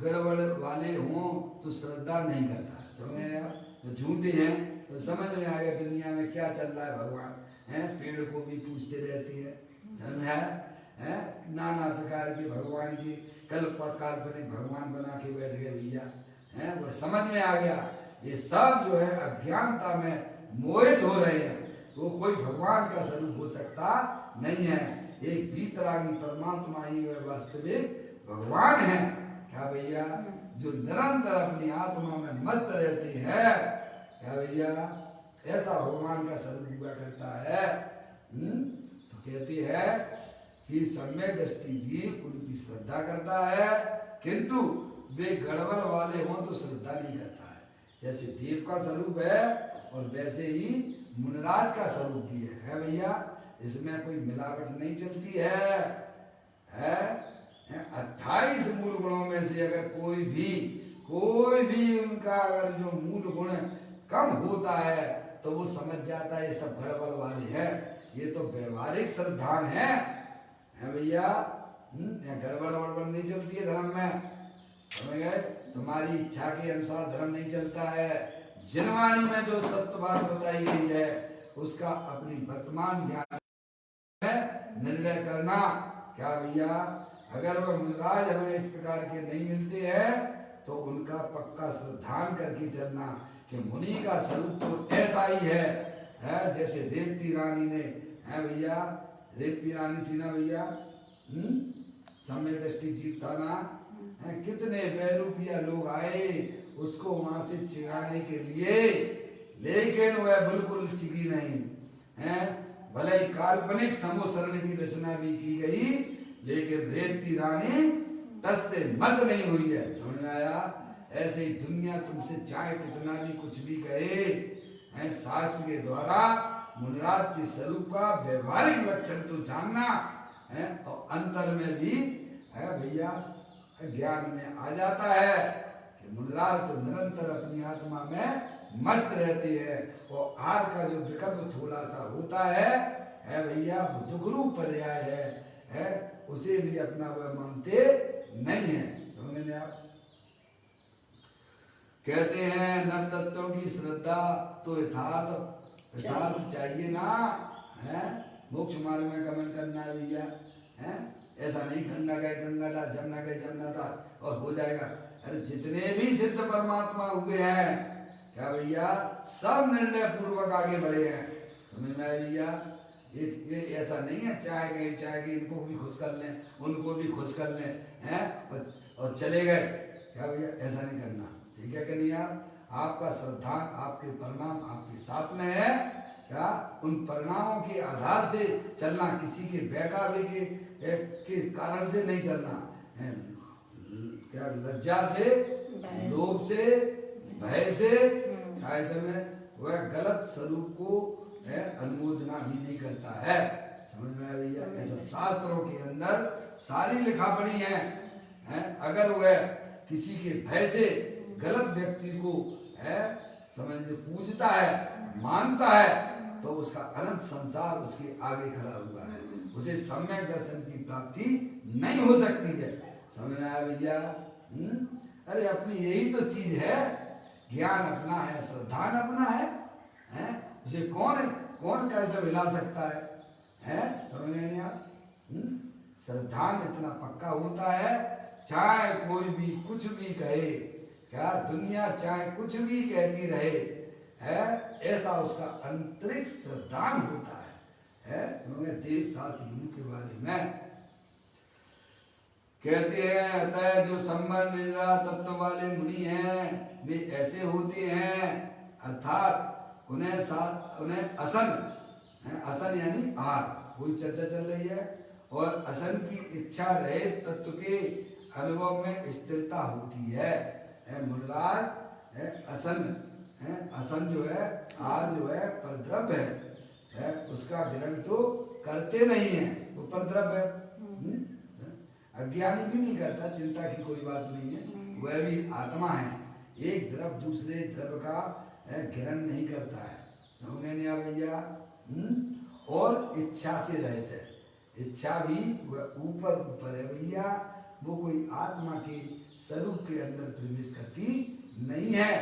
गड़बड़ वाले हों तो श्रद्धा नहीं करता। समझे आप? जो झूठे हैं तो समझ में आ गया दुनिया में क्या चल रहा है। भगवान हैं, पेड़ को भी पूछते रहते हैं, समझा है? नाना प्रकार के भगवान की काल्पनिक भगवान बना के बैठ गए भैया हैं। वो समझ में आ गया ये सब जो है अज्ञानता में मोहित हो रहे हैं, वो कोई भगवान का स्वरूप हो सकता नहीं है। एक भीतरागी परमात्मा ही वह वास्तविक भगवान है। क्या भैया? जो निरंतर अपनी आत्मा में मस्त रहते हैं, क्या भैया? ऐसा भगवान का स्वरूप हुआ करता है। तो कहते हैं कि सम्यक दृष्टि जीव उनकी श्रद्धा करता है, किंतु वे गड़बड़ वाले हों तो श्रद्धा नहीं करता है। जैसे देव का स्वरूप है और वैसे ही मुनिराज का स्वरूप भी है भैया। इसमें कोई मिलावट नहीं चलती है। 28 मूल गुणों में से अगर कोई भी उनका अगर जो मूल गुण कम होता है तो वो समझ जाता है ये सब गड़बड़ वाले हैं, ये तो व्यवहारिक श्रद्धान है भैया। गड़बड़ वड़बड़ नहीं चलती है धर्म में, समझ गए? तुम्हारी इच्छा के अनुसार धर्म नहीं चलता है। जिनवाणी में जो सत्य बात बताई गई है उसका अपनी वर्तमान ज्ञान में निर्णय करना। क्या भैया? अगर वह मुनिराज हमें इस प्रकार के नहीं मिलते हैं तो उनका पक्का श्रद्धान करके चलना कि मुनि का स्वरूप तो ऐसा ही है जैसे रेवती रानी ने है भैया। रेवती रानी थी ना भैया, समय दृष्टि जीव था ना, कितने बेरूपिया लोग आए उसको वहां से चिढ़ाने के लिए, लेकिन वह बिल्कुल चिगी नहीं है। भले ही काल्पनिक समोसरण की रचना भी की गई, लेकिन रेवती रानी तस से मस नहीं हुई है। समझ में आया? ऐसे ही दुनिया तुमसे चाहे कितना भी कुछ भी कहे, शास्त्र के द्वारा मुनिराज के स्वरूप का व्यवहारिक लक्षण तो जानना है, और अंतर में भी है भैया ज्ञान में आ जाता है कि मुनिराज तो निरंतर अपनी आत्मा में मस्त रहते हैं, और आहार का जो विकल्प थोड़ा सा होता है भैया वो दुखरूप पर्याय है, उसे भी अपना वह मानते नहीं है। समझ आप? कहते हैं न तत्वों की श्रद्धा तो यथार्थ चाहिए ना है। मोक्ष मार्ग में गमन करना भैया है, ऐसा नहीं गंगा गए गंगा था, जमुना गए जमुना था और हो जाएगा। अरे जितने भी सिद्ध परमात्मा हुए हैं क्या भैया, सब निर्णय पूर्वक आगे बढ़े हैं। समझ में आए भैया? ये ऐसा नहीं है चाहे गए इनको भी खुश कर लें, उनको भी खुश कर लें हैं और चले गए। क्या भैया? ऐसा नहीं करना, ठीक है कि नहीं? आपका श्रद्धा आपके परिणाम आपके साथ में है। क्या उन परिणामों के आधार से चलना, किसी के बहकावे के कारण से नहीं चलना है। क्या लज्जा से, लोभ से, भय से, ऐसे में वह गलत स्वरूप को अनुमोदना भी नहीं करता है। समझ में आया भैया? ऐसा शास्त्रों के अंदर सारी लिखा पड़ी है। अगर वह किसी के भय से गलत व्यक्ति को समझ पूजता है, मानता है, तो उसका अनंत संसार उसके आगे खड़ा हुआ है, उसे सम्यक दर्शन की प्राप्ति नहीं हो सकती है। समझ में आया भैया? अरे अपनी यही तो चीज है, ज्ञान अपना है, श्रद्धान अपना है, हैं? उसे कौन कैसे मिला सकता है? हैं? समझ गए नहीं आप? श्रद्धान इतना पक्का होता है, चाहे कोई भी कुछ भी कहे, क्या दुनिया चाहे कुछ भी कहती रहे, है ऐसा उसका अंतरिक्ष श्रद्धान होता है? समझ गए? देव शास्त्र गुरु के बारे में कहते हैं, अतः जो संबर निद्रा तत्व वाले मुनि हैं वे ऐसे होते हैं, अर्थात उन्हें असन यानी आहार, कोई चर्चा चल रही है, और असन की इच्छा रहे तत्व के अनुभव में स्थिरता होती है। मुनिराज असन जो है, आहार जो है परद्रव्य है, उसका ग्रहण तो करते नहीं है, वो परद्रव्य है। अज्ञानी भी नहीं करता, चिंता की कोई बात नहीं है, वह भी आत्मा है, एक द्रव्य दूसरे द्रव्य का ग्रहण नहीं करता है। समझ नहीं आ भैया? और इच्छा से रहते हैं, इच्छा भी वह ऊपर है भैया, वो कोई आत्मा के स्वरूप के अंदर प्रवेश करती नहीं है।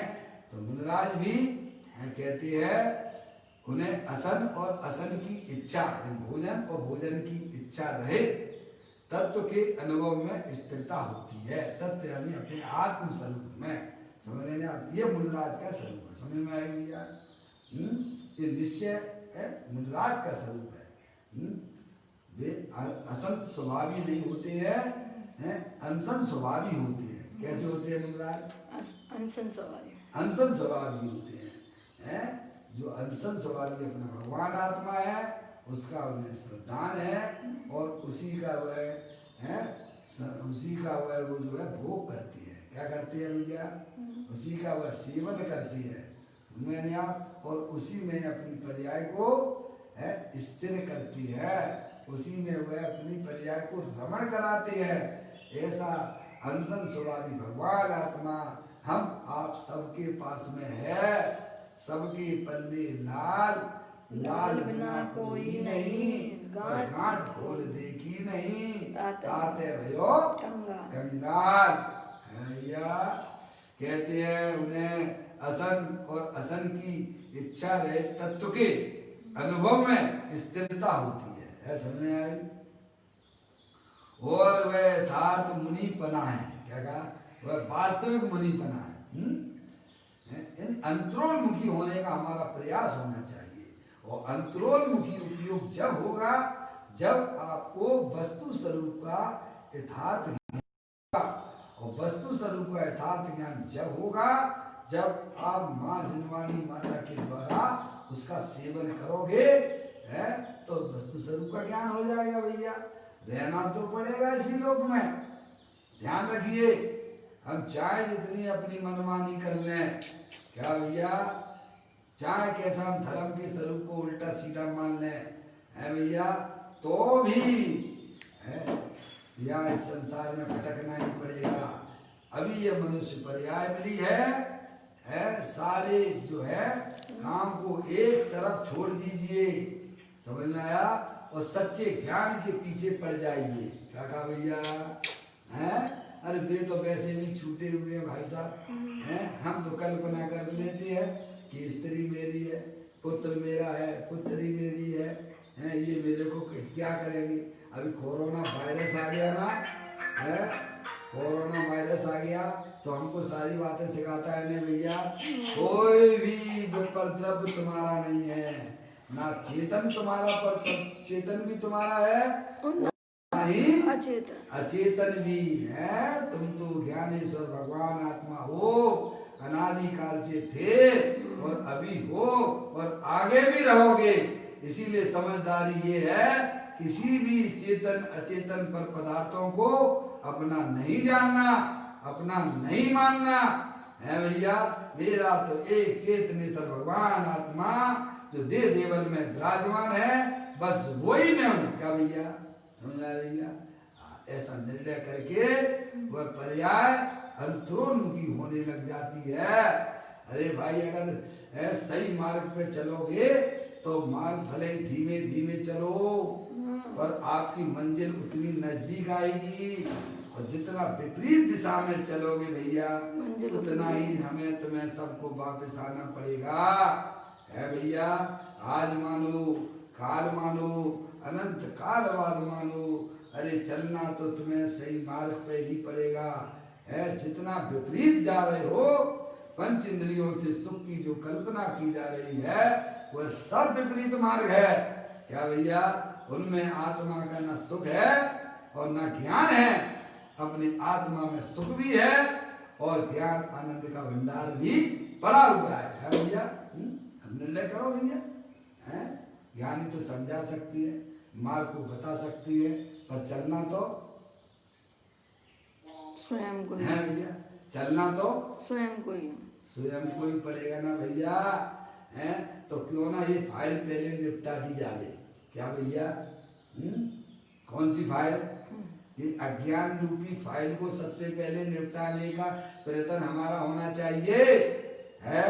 तो मुनिराज भी कहते हैं, उन्हें असन और असन की इच्छा, भोजन और भोजन की इच्छा रहे तत्व के अनुभव में स्थिरता होती है। तत्व यानी अपने आत्म स्वरूप में। समझ लेंगे आप, ये मुनिराज का स्वरूप है। समझ में आएगी यार? ये निश्चय है, मुनिराज का स्वरूप है। वे असंत स्वभावी नहीं होते हैं, अनसन स्वभावी होते हैं। कैसे होते हैं मुनिराज? अनसन स्वभावी, अनसन स्वभावी होते हैं। जो अनसन स्वभावी अपना भगवान आत्मा है, उसका उन्हें श्रद्धान है, और उसी का वह वो जो है भोग करती है। क्या करती है भैया? उसी का वह सेवन करती है, मैंने आप, और उसी में अपनी पर्याय को स्थिर करती है, उसी में वह अपनी पर्याय को रमण कराती है। ऐसा अनसन स्वभावी भगवान आत्मा हम आप सबके पास में है। सबके पल्ले लाल लाल बिना कोई नहीं, गांठ खोल देखी नहीं, ताते भयो कंगाल। भैया कहते हैं, उन्हें असन और असन की इच्छा रहे तत्व के अनुभव में स्थिरता होती है। समझ में आई? और वह यथार्थ मुनिपना है। क्या कहा? वह वास्तविक मुनिपना है। इन अंतरोन्मुखी होने का हमारा प्रयास होना चाहिए। और अंतरोन्मुखी उपयोग जब होगा जब आपको वस्तु स्वरूप का यथार्थ ज्ञान होगा। और वस्तु स्वरूप का यथार्थ ज्ञान जब होगा जब आप माँ जिनवाणी माता के द्वारा उसका सेवन करोगे, है तो वस्तु स्वरूप का ज्ञान हो जाएगा। भैया रहना तो पड़ेगा इसी लोक में। ध्यान रखिए, हम चाहे जितनी अपनी मनमानी कर लें, क्या भैया, चाहे कैसा हम धर्म के स्वरूप को उल्टा सीधा मान लें, है भैया, तो भी है या इस संसार में भटकना ही पड़ेगा। अभी ये मनुष्य पर्याय मिली है, सारे जो है काम को एक तरफ छोड़ दीजिए। समझ में आया? और सच्चे ज्ञान के पीछे पड़ जाइए। क्या कहा भैया? हैं? अरे वे तो वैसे भी छूटे हुए हैं भाई साहब, हैं? हम तो कल्पना कर लेते हैं कि स्त्री मेरी है, पुत्र मेरा है, पुत्री मेरी है, हैं? ये मेरे को क्या करेंगे? अभी कोरोना वायरस आ गया ना, है? कोरोना वायरस आ गया तो हमको सारी बातें सिखाता है ना भैया। कोई भी परद्रव्य तुम्हारा नहीं है, ना चेतन तुम्हारा, पर चेतन भी तुम्हारा है, नहीं अचेतन भी है। तुम तो ज्ञानेश्वर भगवान आत्मा हो, अनादि काल से थे और अभी हो और आगे भी रहोगे। इसीलिए समझदारी ये है, किसी भी चेतन अचेतन पर पदार्थों को अपना नहीं जानना, अपना नहीं मानना, है भैया। मेरा तो एक चेतनेश्वर भगवान आत्मा जो देह देवल में विराजमान है, बस वही मैं हूँ। क्या भैया? समझ आ रही है? ऐसा निर्णय करके वह पर्याय अंतरोन्मुखी होने लग जाती है। अरे भाई, अगर सही मार्ग पे चलोगे तो मार्ग भले धीमे धीमे चलो पर आपकी मंजिल उतनी नजदीक आएगी, और जितना विपरीत दिशा में चलोगे भैया उतना ही हमें तुम्हें सबको वापस आना पड़ेगा। है भैया, आज मानो काल मानो अनंत काल बाद मानो, अरे चलना तो तुम्हें सही मार्ग पे ही पड़ेगा। है, जितना विपरीत जा रहे हो, पंच इंद्रियों से सुख की जो कल्पना की जा रही है वह सब विपरीत मार्ग है। क्या भैया, उनमें आत्मा का न सुख है और न ज्ञान है। अपनी आत्मा में सुख भी है और ज्ञान आनंद का भंडार भी पड़ा हुआ है भैया। अब निर्णय करो भैया। है, ज्ञानी तो समझा सकती है, मार्ग को बता सकती है, पर चलना तो स्वयं को है भैया। चलना तो स्वयं को ही पड़ेगा ना भैया। हैं, तो क्यों ना ये फाइल पहले निपटा दी जावे। क्या भैया? कौन सी फाइल? ये अज्ञान रूपी फाइल को सबसे पहले निपटाने का प्रयत्न हमारा होना चाहिए। है,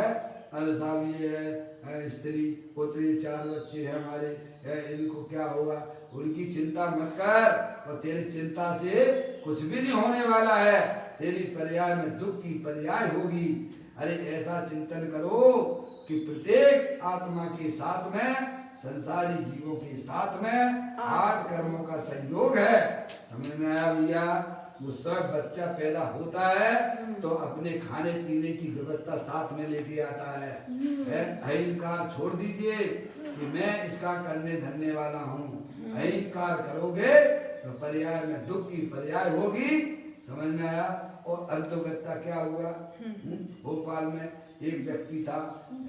अरे साहब ये है स्त्री पुत्री 4 बच्चे हैं हमारे, है, इनको क्या होगा, उनकी चिंता मत कर, और तेरी चिंता से कुछ भी नहीं होने वाला है। तेरी पर्याय में दुख की पर्याय होगी। अरे ऐसा चिंतन करो कि प्रत्येक आत्मा के साथ में, संसारी जीवों के साथ में 8 कर्मों का संयोग है। समझ में आया भैया? वो सब बच्चा पैदा होता है तो अपने खाने पीने की व्यवस्था साथ में लेके आता है। अहंकार छोड़ दीजिए कि मैं इसका करने धरने वाला हूँ। अहंकार करोगे तो पर्याय में दुख की पर्याय होगी। समझ में आया? और अंतोगत्ता क्या हुआ? भोपाल में एक व्यक्ति था,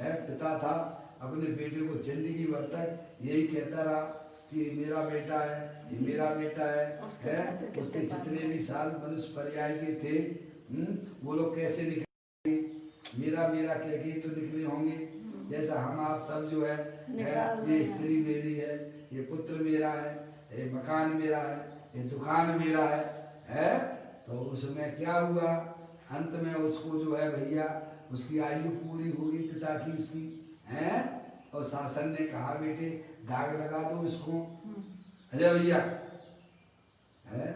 पिता था, अपने बेटे को जिंदगी भर तक यही कहता रहा कि ये मेरा बेटा है, ये मेरा बेटा है। उसके जितने भी साल मनुष्य पर्याय के थे, वो लोग कैसे निकले? मेरा मेरा कह के तो निकले होंगे। जैसा हम आप सब जो है, ये स्त्री मेरी है, ये पुत्र मेरा है, ये मकान मेरा है, ये दुकान मेरा है। तो उसमें क्या हुआ? अंत में उसको जो है भैया, उसकी आयु पूरी होगी पिता की उसकी, है, और शासन ने कहा बेटे दाग लगा दो इसको। अजय भैया, है,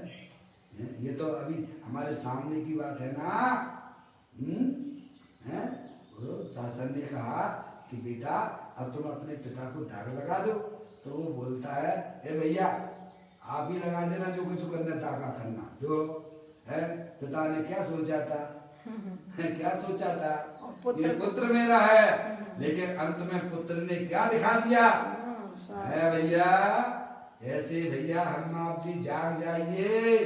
ये तो अभी हमारे सामने की बात है ना। है, तो शासन ने कहा कि बेटा अब तुम अपने पिता को दाग लगा दो। तो वो बोलता है, ए भैया आप ही लगा देना, जो कुछ करना दागा करना। जो है, पिता ने क्या सोचा था? क्या सोचा था? ये पुत्र मेरा है, लेकिन अंत में पुत्र ने क्या दिखा दिया? है भैया, ऐसे भैया हम आप भी जाग जाइए।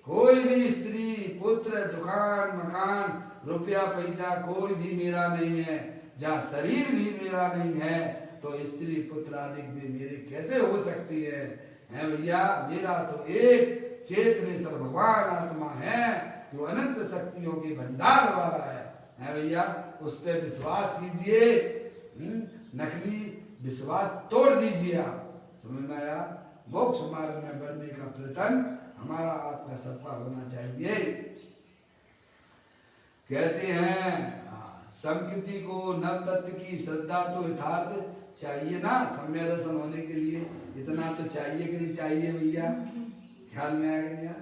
कोई भी स्त्री पुत्र दुकान मकान रुपया पैसा कोई भी मेरा नहीं है। जहाँ शरीर भी मेरा नहीं है तो स्त्री पुत्र आदि भी मेरे कैसे हो सकती है? है भैया, मेरा तो एक चेतनेश्वर भगवान आत्मा है जो अनंत शक्तियों के भंडार वाला है भैया। उस पर विश्वास कीजिए, नकली विश्वास तोड़ दीजिए। आप समझ में आया? मोक्ष मार्ग में बढ़ने का प्रयत्न हमारा आपका सबका होना चाहिए। कहते हैं संकृति को नव तत्व की श्रद्धा तो यथार्थ चाहिए ना, सम्य दर्शन होने के लिए इतना तो चाहिए कि नहीं चाहिए भैया? ख्याल में आ गया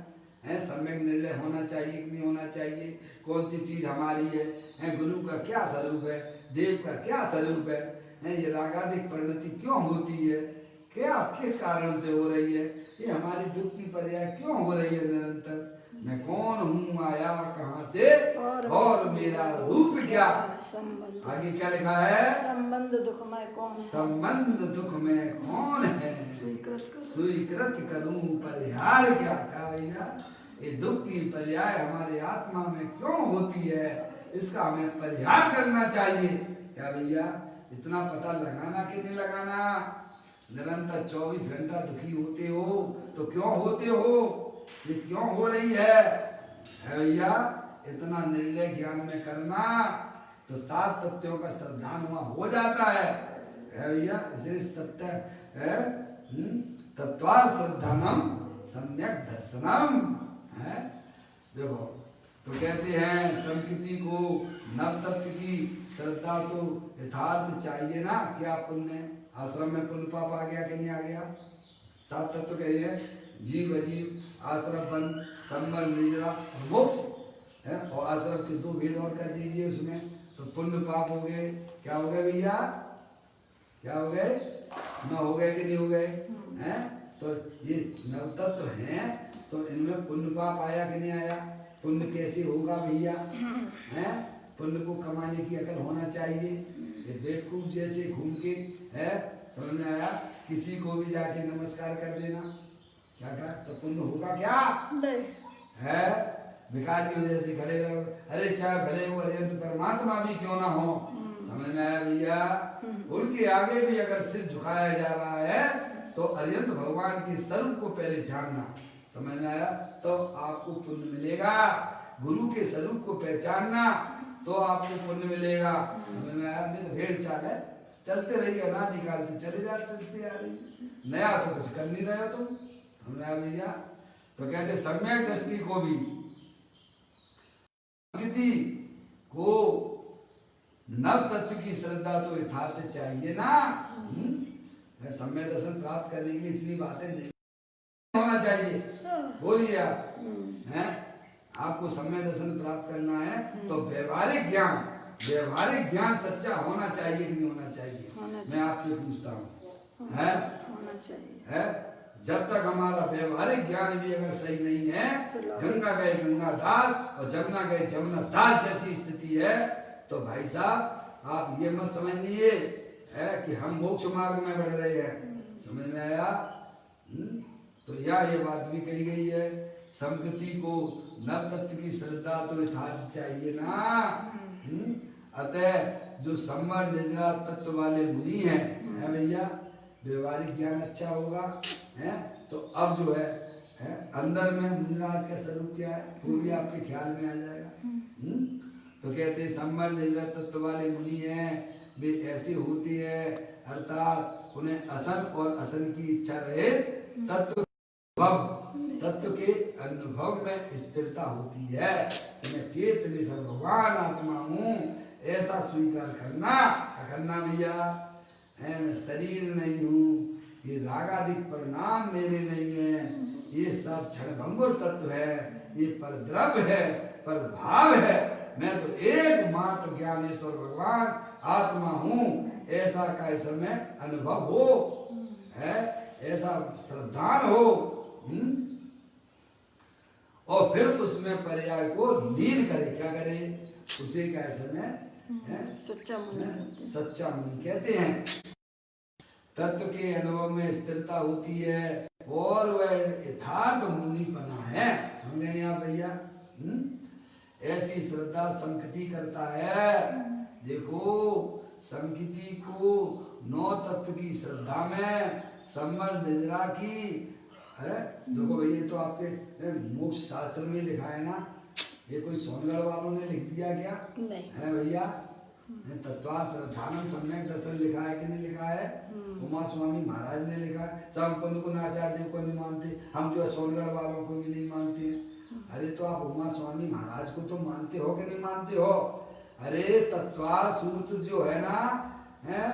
है? सम्यक निर्णय होना चाहिए कि नहीं होना चाहिए? कौन सी चीज हमारी है? गुरु का क्या स्वरूप है? देव का क्या स्वरूप है? ये रागाधिक परिणति क्यों होती है? क्या किस कारण से हो रही है? ये हमारी दुख की पर्याय क्यों हो रही है निरंतर? मैं कौन हूँ, आया कहाँ से, और मेरा रूप क्या? आगे क्या लिखा है? संबंध दुख में कौन है? संबंध दुख में कौन है? स्वीकृत करूं परिहार क्या? का भैया, ये दुख की पर्याय हमारे आत्मा में क्यों होती है? इसका हमें परिहार करना चाहिए। क्या भैया, इतना पता लगाना कि नहीं लगाना? निरंतर 24 घंटा दुखी होते हो तो क्यों होते हो? ये क्यों हो रही है भैया? इतना निर्णय ज्ञान में करना तो 7 तत्वों का श्रद्धान वहां हो जाता है भैया। इसलिए सत्य है तत्वार श्रद्धानम सम्यक दर्शनम है। देखो तो कहते हैं संकृति को नव तत्व की श्रद्धा तो यथार्थ चाहिए ना। क्या पुण्य आश्रम में पुण्य पाप आ गया कि नहीं आ गया? 7 तत्व कहे हैं, जीव अजीव, आश्रम बन, संबर निजरा और मोक्ष है। और आश्रम के 2 भेद और कर दीजिए उसमें, तो पुण्य पाप हो गए, क्या हो गए भैया? क्या हो गए? न हो गए कि नहीं हो गए हैं? तो ये नव तत्व हैं, तो इनमें पुण्य पाप आया कि नहीं आया? पुण्य कैसे होगा भैया? हैं? पुण्य को कमाने की अकल होना चाहिए। ये बेवकूफ जैसे घूम के है, समझ में आया? किसी को भी जाके नमस्कार कर देना, क्या कहा तो पुण्य होगा क्या? नहीं है भिखारियों जैसे खड़े रहो, अरे चाहे भले वो अरिहंत परमात्मा भी क्यों ना हो, समझ में आया भैया? उनके आगे भी अगर सिर झुकाया जा रहा है तो अरिहंत भगवान के स्वरूप को पहले जानना, समझ में आया? तो आपको पुण्य मिलेगा। गुरु के स्वरूप को पहचानना तो आपको पुण्य मिलेगा, समझ में आया? नहीं तो भेड़ चाल है, चलते रहिए अनादिकाल से चले जाते आ रही, नया तो कुछ कर नहीं रहे हो तुम, समझ में आया भैया? तो कहते सम्यक दृष्टि को भी को नव तत्व की श्रद्धा तो यथार्थ चाहिए ना। सम्यक दर्शन प्राप्त करने के लिए इतनी बातें नहीं होना चाहिए। बोलिए आप हैं, आपको सम्यक दर्शन प्राप्त करना है तो व्यवहारिक ज्ञान सच्चा होना चाहिए कि नहीं होना चाहिए? मैं आपसे पूछता हूँ, है होना चाहिए है? जब तक हमारा व्यवहारिक ज्ञान भी अगर सही नहीं है, गंगा गए गंगा दास और जमुना गए जमुना दास जैसी स्थिति है, तो भाई साहब आप ये मत समझिए है कि हम मोक्ष मार्ग में बढ़ रहे हैं, समझ में आया? तो यह ये बात भी कही गई है, संगति को नव तत्व की श्रद्धा तो यथार्थ चाहिए ना। अतः जो सम्मर निद्रा तत्व वाले मुनि हैं भैया, व्यवहारिक ज्ञान अच्छा होगा है, तो अब जो है अंदर में मुनिराज का स्वरूप क्या है वो भी आपके ख्याल में आ जाएगा। तो कहते हैं सम्मर निद्रा तत्व वाले मुनि हैं, वे ऐसे होते हैं अर्थात उन्हें असन और असन की इच्छा रहे तत्व के अनुभव में स्थिरता होती है। मैं चेतन भगवान आत्मा हूँ ऐसा स्वीकार करना, करना भैया है, मैं शरीर नहीं हूँ, ये रागादिक परिणाम मेरे नहीं है, ये सब क्षणभंगुर तत्व है, ये परद्रव्य है, पर भाव है, मैं तो एकमात्र ज्ञानेश्वर भगवान आत्मा हूँ, ऐसा का इस समय अनुभव हो है, ऐसा श्रद्धान हो। और फिर उसमें पर्याय को लीन करे, क्या करे? उसे क्या समय सच्चा मुनि कहते हैं। तत्व के अनुभव में स्थिरता होती है और वह यथार्थ मुनि बना है, समझे नहीं आप भैया? ऐसी श्रद्धा संकति करता है। देखो संकति को 9 तत्व की श्रद्धा में सम्मर निद्रा की है। देखो भैया तो आपके मोक्ष शास्त्र में लिखा है ना, ये कोई सोनगढ़ वालों ने लिख दिया क्या? नहीं है भैया, तत्वार्थ श्रद्धानम सम्यक दर्शन लिखा है कि नहीं लिखा है? उमा स्वामी महाराज ने लिखा है। सब कुंद आचार्य देव को नहीं मानते, हम जो है सोनगढ़ वालों को भी नहीं मानते हैं। अरे तो आप उमा स्वामी महाराज को तो मानते हो कि नहीं मानते हो? अरे तत्वार्थ सूत्र जो है ना, है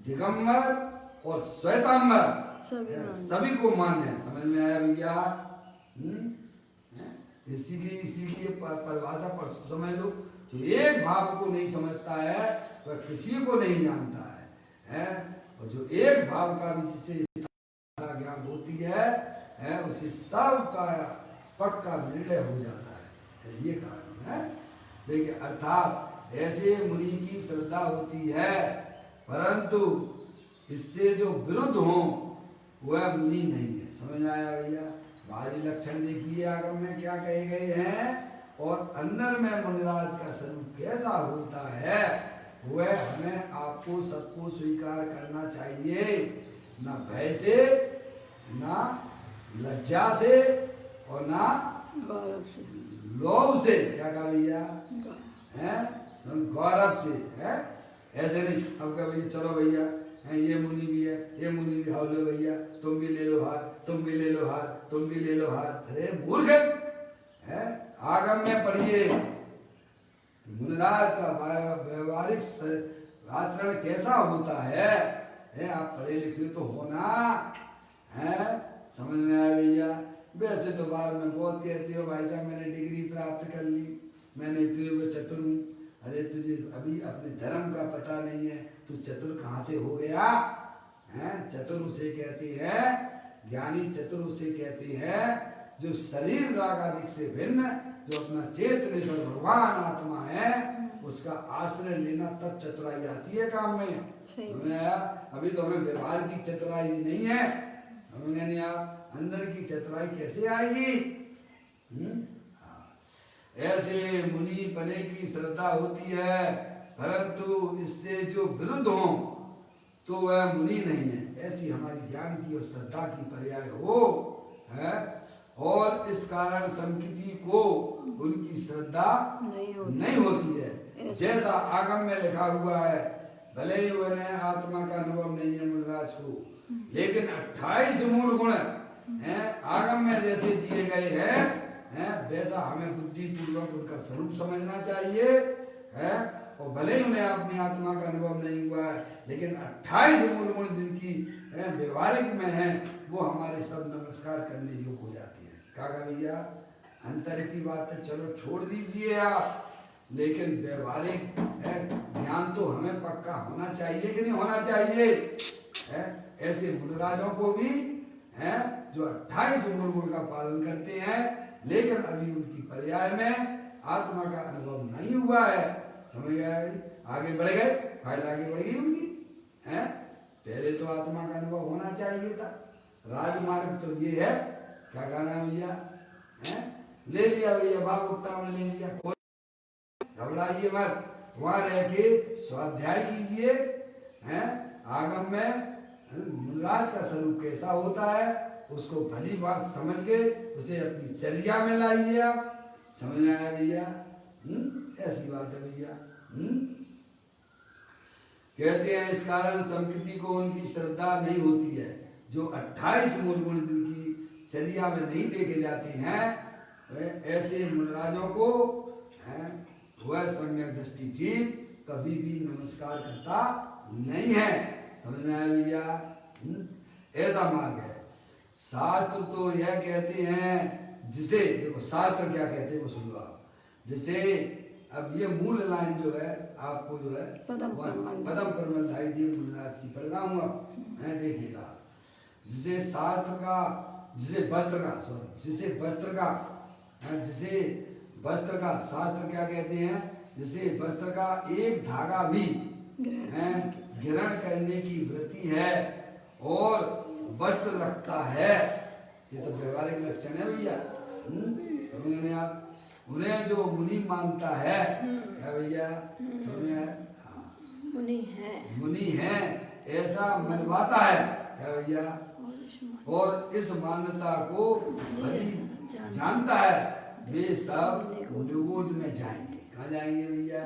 दिगंबर और श्वेतांबर सभी को मान्य है, समझ में आया भैया? इसी की परिभाषा पर समझ लो, जो एक भाव को नहीं समझता है वह किसी को नहीं जानता है, और जो एक भाव का भी जिसे ज्ञान होती है उसे सब का पक्का निर्णय हो जाता है, ये कारण है। देखिए अर्थात ऐसे मुनि की श्रद्धा होती है, परंतु इससे जो विरुद्ध हो वह मुनि नहीं है, समझ में आया भैया? बाहरी लक्षण देखिए आगम में क्या कहे गए हैं, और अंदर में मुनिराज का स्वरूप कैसा होता है वह हमें आपको सबको स्वीकार करना चाहिए, ना भय से, ना लज्जा से, और ना लोभ से। क्या कहा भैया? गौरव से है, ऐसे नहीं। अब क्या भैया चलो भैया ये मुनि भी है, ये मुनि भी, लो भैया तुम भी ले लो हार, तुम भी ले लो हार, तुम भी ले लो हार। अरे मूर्ख है, आगम में पढ़िए मुनिराज का व्यवहारिक आचरण कैसा होता है, है आप पढ़े लिखे तो हो ना, है समझ में आया भैया। वैसे तो बाद में बहुत कहते हो भाई साहब मैंने डिग्री प्राप्त कर ली, मैंने इतने चतुर हूँ। अरे तुझे अभी अपने धर्म का पता नहीं है, तू चतुर कहाँ से हो गया है? चतुर उसे कहते हैं, ज्ञानी चतुर उसे कहते हैं जो शरीर राग आदि से भिन्न, जो अपना चेतनेश्वर भगवान आत्मा है उसका आश्रय लेना, तब चतुराई आती है काम में। समझ में आया? अभी तो हमें व्यवहार की चतुराई भी नहीं है, समझ में नहीं आप? अंदर की चतुराई कैसे आएगी? ऐसे मुनि बने की श्रद्धा होती है, परंतु इससे जो विरुद्ध हो तो वह मुनि नहीं है। ऐसी हमारी ज्ञान की और श्रद्धा की पर्याय हो है, और इस कारण संकिति को उनकी श्रद्धा नहीं होती है। जैसा आगम में लिखा हुआ है, भले ही उन्हें आत्मा का अनुभव नहीं है मुनिराज को, लेकिन 28 मूल गुण हैं आगम में जैसे दिए गए हैं वैसा हमें बुद्धि पूर्वक उनका स्वरूप समझना चाहिए है। और भले ही उन्हें अपनी आत्मा का अनुभव नहीं हुआ है, लेकिन 28 मूल गुण जिनकी व्यवहारिक में है वो हमारे सब नमस्कार करने योग्य हो जाते हैं। काका भैया अंतर की बात है चलो छोड़ दीजिए आप, लेकिन व्यवहारिक ज्ञान तो हमें पक्का होना चाहिए कि नहीं होना चाहिए है? ऐसे मुनिराजों को भी है जो 28 मूल गुण का पालन करते हैं, लेकिन अभी उनकी पर्याय में आत्मा का अनुभव नहीं हुआ है। समझ गया भाई? आगे बढ़ गए, फाइल आगे बढ़ गई उनकी है। पहले तो आत्मा का अनुभव होना चाहिए था। राजमार्ग तो ये है, क्या कहना भैया है? ले लिया भैया, भागवता में ले लिया, घबराइए मत, वहां रह के स्वाध्याय कीजिए हैं। आगम में मुनिराज का स्वरूप कैसा होता है उसको भली बात समझ के उसे अपनी चर्या में लाइए आप। समझ में आया भैया? ऐसी बात है भैया। कहते हैं इस कारण संकृति को उनकी श्रद्धा नहीं होती है, जो 28 मूल गुण जिनकी चर्या में नहीं देखे जाते हैं ऐसे मुनिराजों को वह सम्यक दृष्टि जीव कभी भी नमस्कार करता नहीं है। समझ में आया भैया? ऐसा मार्ग है। शास्त्र तो यह कहते हैं जिसे, देखो शास्त्र क्या कहते हैं वो सुन लो आप। जैसे अब ये मूल लाइन जो है आपको जो है पदम परमलधारी देव मुनिराज की पढ़ रहा हूँ अब, देखिएगा। जिसे शास्त्र का, जिसे वस्त्र का, जिसे वस्त्र का शास्त्र क्या कहते हैं? जिसे वस्त्र का एक धागा भी ग्रहण करने की वृत्ति है और वस्त्र रखता है, ये तो व्यवहारिक लक्षण है भैया। समझे आप? उन्हें जो मुनि मानता है क्या भैया? समझे? मुनि है ऐसा मनवाता है क्या भैया? और इस मान्यता को भली जानता है, वे सब निगोद में जाएंगे। कहाँ जाएंगे भैया?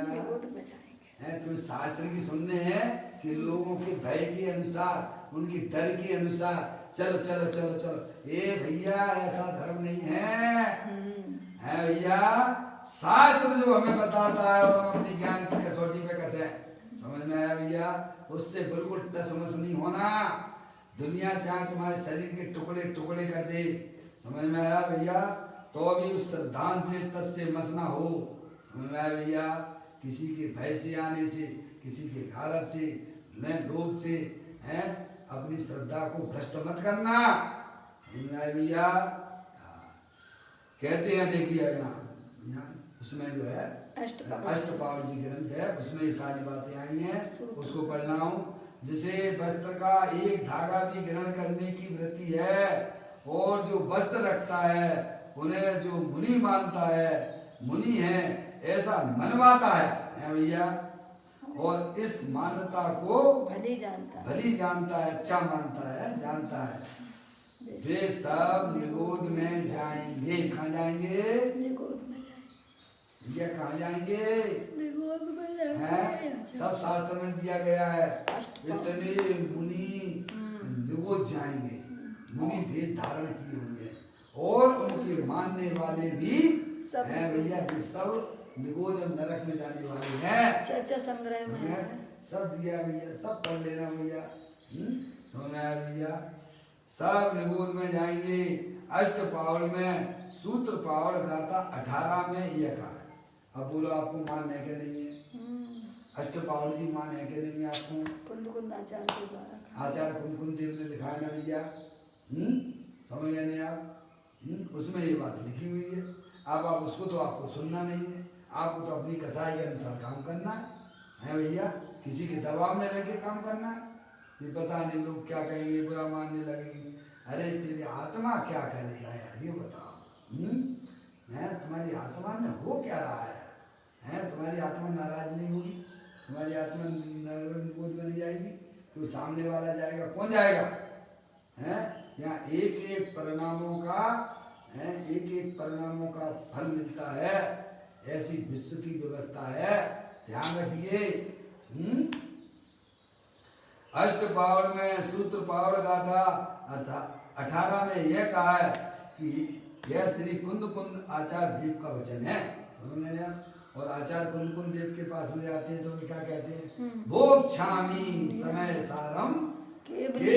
तुम्हें शास्त्र की सुनने हैं कि लोगों के भय के अनुसार, उनकी डर के अनुसार चलो चलो चलो चलो, ये भैया ऐसा धर्म नहीं है भैया। शास्त्र जो हमें बताता है और हम अपनी ज्ञान की कसौटी पे कसे, समझ में आया भैया? उससे बिल्कुल टसमस नहीं होना। दुनिया चाहे तुम्हारे शरीर के टुकड़े टुकड़े कर दे, समझ में आया भैया? तो भी उस सिद्धांत से टस से मस ना हो। समझ में आया भैया? किसी के भय से आने से, किसी के घालत से, न लोभ से हैं अपनी श्रद्धा को भ्रष्ट मत करना। समझ में आया भैया? कहते हैं देखिए यहाँ उसमें जो है अष्टपावल जी ग्रंथ है, उसमें ये सारी बातें आई हैं, उसको पढ़ना हूँ। जिसे वस्त्र का एक धागा भी ग्रहण करने की वृत्ति है और जो वस्त्र रखता है उन्हें जो मुनि मानता है, मुनि है ऐसा मनवाता है भैया। और इस मान्यता को भली जानता है, अच्छा मानता है, जानता है। वे सब निगोद में जाएंगे। कहाँ जाएंगे भैया? कहाँ जाएंगे? सब शास्त्र में दिया गया है, इतने मुनि निगोद जाएंगे। मुनि भेष धारण किए हुए और उनके मानने वाले भी हैं भैया, वे सब निगोद नरक में जाने वाले हैं। चर्चा संग्रह में सब दिया भैया, सब पढ़ लेना भैया। समझ में आया भैया? सब निबोध में जाएंगे। अष्ट पावड़ में सूत्र पावड़ गाथा 18 में यह कहा है। अब बोलो आपको मान है कि नहीं है? अष्ट पावड़ की मान है कि नहीं है आपको? कुंद कुंद आचार्य के द्वारा आचार्य कुंद कुंद देव ने लिखा है ना भैया। समझ गए नहीं आप? उसमें ये बात लिखी हुई है। अब आप उसको तो आपको सुनना नहीं है, आपको तो अपनी कसाई के अनुसार काम करना है भैया। किसी के दबाव में रह के काम करना है। ये पता नहीं लोग क्या कहेंगे, बुरा मानने लगेंगे। अरे तेरी आत्मा क्या करेगा यार, ये बताओ। तुम्हारी आत्मा में हो क्या रहा है? तुम्हारी आत्मा नाराज नहीं होगी? तुम्हारी आत्मा निबोध में नहीं जाएगी? तो सामने वाला जाएगा, कौन जाएगा? यहाँ एक एक परिणामों का फल मिलता है। ऐसी विश्व की व्यवस्था है, ध्यान रखिए। अष्ट पावड़ में सूत्र पावड़ गाथा 18 में यह कहा है कि यह श्री कुंद कुंद आचार्य देव का वचन है। और आचार्य कुंद कुंद देव के पास में जाते हैं तो वे क्या कहते हैं? भोग छामी समय सारम केवली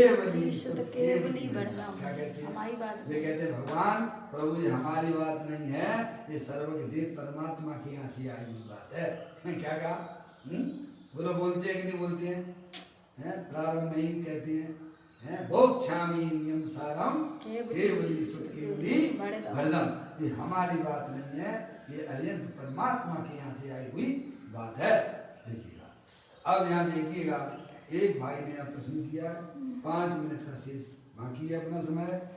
भरदम। क्या कहते हैं? हमारी बात वे कहते हैं भगवान प्रभु जी हमारी बात नहीं है, ये सर्वदेव परमात्मा के यहाँ से आई हुई बात है। क्या कहा? बोलो, बोलते हैं कि नहीं बोलते हैं? प्रारंभ में ही कहते हैं भोग छामी नियम सारम केवली सुत केवली भरदम। ये हमारी बात नहीं है, ये अरियंत परमात्मा के यहाँ से आई हुई बात है। देखिएगा, अब यहाँ देखिएगा, एक भाई ने यहाँ प्रश्न किया, 5 मिनट का शेष बाकी है अपना समय।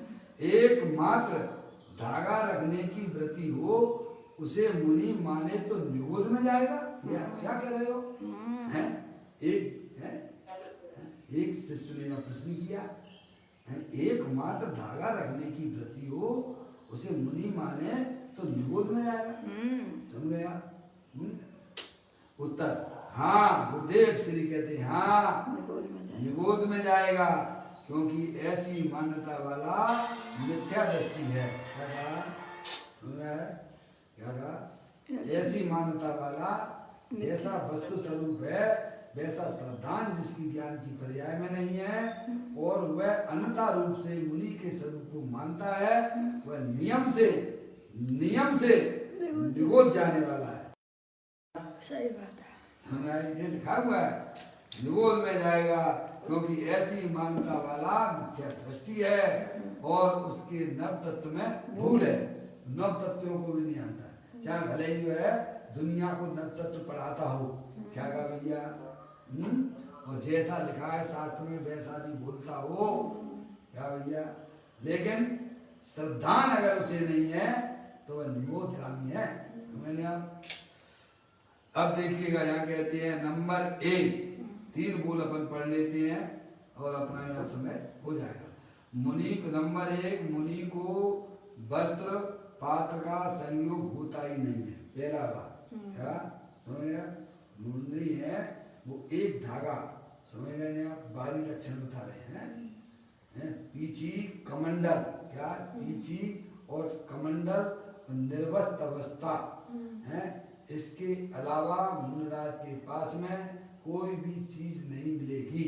एकमात्र धागा रखने की व्रति हो उसे मुनि माने तो निबोध में जाएगा? या क्या कह रहे हो? एक शिष्य ने यहाँ प्रश्न किया, एकमात्र धागा रखने की व्रति हो उसे मुनि माने तो निबोध में जाएगा? समझ गया? उत्तर, हाँ। गुरुदेव श्री कहते हैं हाँ, निबोध में जाएगा, क्योंकि ऐसी मान्यता वाला मिथ्या दृष्टि है। क्या कहा? क्या कहा? ऐसी मान्यता वाला जैसा वस्तु स्वरूप है वैसा श्रद्धान जिसकी ज्ञान की पर्याय में नहीं है और वह अन्यथा रूप से मुनि के स्वरूप को मानता है, वह नियम से निबोध जाने वाला है। सही बात है। ये लिखा हुआ है, निबोध में जाएगा, क्योंकि ऐसी मान्यता वाला मिथ्या दृष्टि है और उसके नव तत्व में भूल है। नव तत्वों को भी नहीं आता, चाहे भले ही जो है दुनिया को नव तत्व पढ़ाता हो। क्या कहा भैया? और जैसा लिखा है शास्त्र में वैसा भी बोलता हो। क्या भैया? लेकिन श्रद्धान अगर उसे नहीं है तो वह निबोधगामी है। मैंने अब देखिएगा, यहाँ कहते हैं नंबर 1, 3 बोल अपन पढ़ लेते हैं और अपना यहाँ समय हो जाएगा। मुनि को नंबर 1, मुनि को वस्त्र पात्र का संयोग होता ही नहीं है। पहला बात क्या समझ गया? मुनि है वो एक धागा, समझ गए नहीं आप? बारी लक्षण बता रहे हैं। पीछी कमंडल, क्या पीछी और कमंडल निर्वस्त अवस्था है। इसके अलावा मुनिराज के पास में कोई भी चीज नहीं मिलेगी।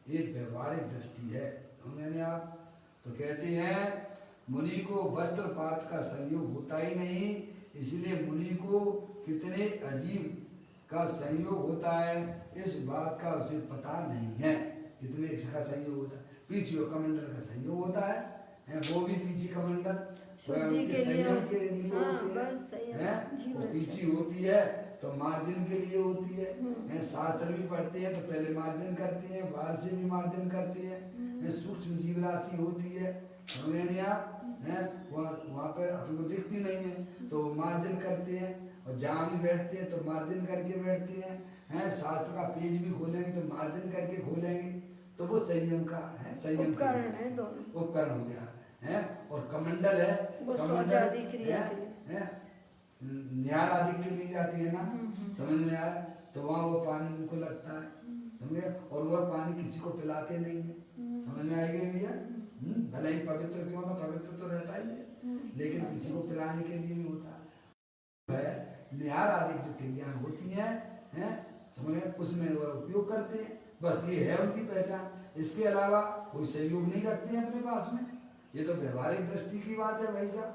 ये व्यवहारिक दृष्टि है, समझे आप? तो कहते हैं मुनि को वस्त्र पात्र का संयोग होता ही नहीं, इसलिए मुनि को कितने अजीब का संयोग होता है इस बात का उसे पता नहीं है। कितने का संयोग होता है? पीछी और कमंडल का संयोग होता है, वो भी पीछी कमंडल संयोग के लिए होती है। पीछी होती है तो मार्जिन के लिए होती है। शास्त्र भी पढ़ते हैं तो पहले मार्जिन करते हैं, बाहर से भी मार्जिन करते हैं। सूक्ष्म जीव राशि होती है, समझे नहीं आप? वहाँ पे अपने को दिखती नहीं है तो मार्जिन करते हैं, और जहाँ भी बैठते हैं तो मार्जिन करके बैठते हैं। शास्त्र का पेज भी खोलेंगे तो मार्जिन करके खोलेंगे, तो वो संयम का है, संयम उपकरण है, दोनों उपकरण हो गया है। और कमंडल है, आदि क्रिया के लिए न्याय आदि के लिए जाती है ना, समझ में आया? तो वहाँ वो पानी उनको लगता है, समझे? और वह पानी किसी को पिलाते नहीं है, समझ में आएगी भैया? भले ही पवित्र क्यों ना, पवित्र तो रहता ही है, लेकिन किसी को पिलाने के लिए नहीं होता है। निहार आदि जो क्रियाएं होती हैं, समझे? उसमें वह उपयोग करते हैं, बस ये है उनकी पहचान। इसके अलावा कोई सहयोग नहीं रखते हैं अपने पास में। ये तो व्यवहारिक दृष्टि की बात है भाई साहब।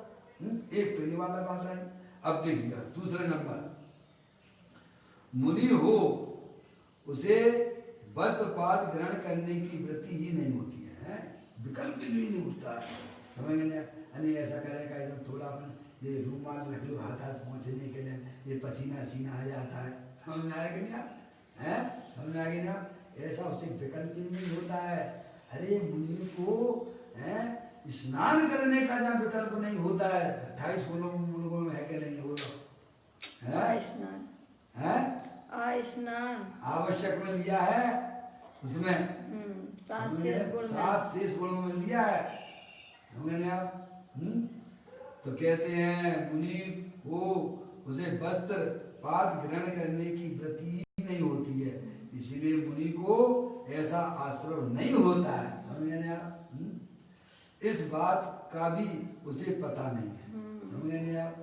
एक तो ये वाला बात आई। अब देखिएगा दूसरे नंबर, मुनि हो उसे वस्त्रपात ग्रहण करने की वृत्ति ही नहीं होती है, विकल्प ही नहीं उठता है। समझ में नहीं ऐसा करेगा एकदम थोड़ा अपन ये रूमाल रख लो हाथ पहुँचने के लिए, ये पसीना सीना आ जाता है। समझ में आएगा नहीं आप? हैं समझ में आएगी ना? ऐसा उसे विकल्प ही नहीं होता है। अरे मुनि को स्नान करने का जहाँ विकल्प नहीं होता है, 28 मुल्कों में है कि नहीं है बोलो? स्नान आवश्यक में लिया है उसमें, 7 शेष गुण 7 शेष गुणों में लिया है। समझे आप? तो कहते हैं मुनि को उसे वस्त्र पात ग्रहण करने की वृत्ति ही नहीं होती है, इसीलिए मुनि को ऐसा आश्रम नहीं होता है। समझे आप? इस बात का भी उसे पता नहीं है। समझे नहीं आप?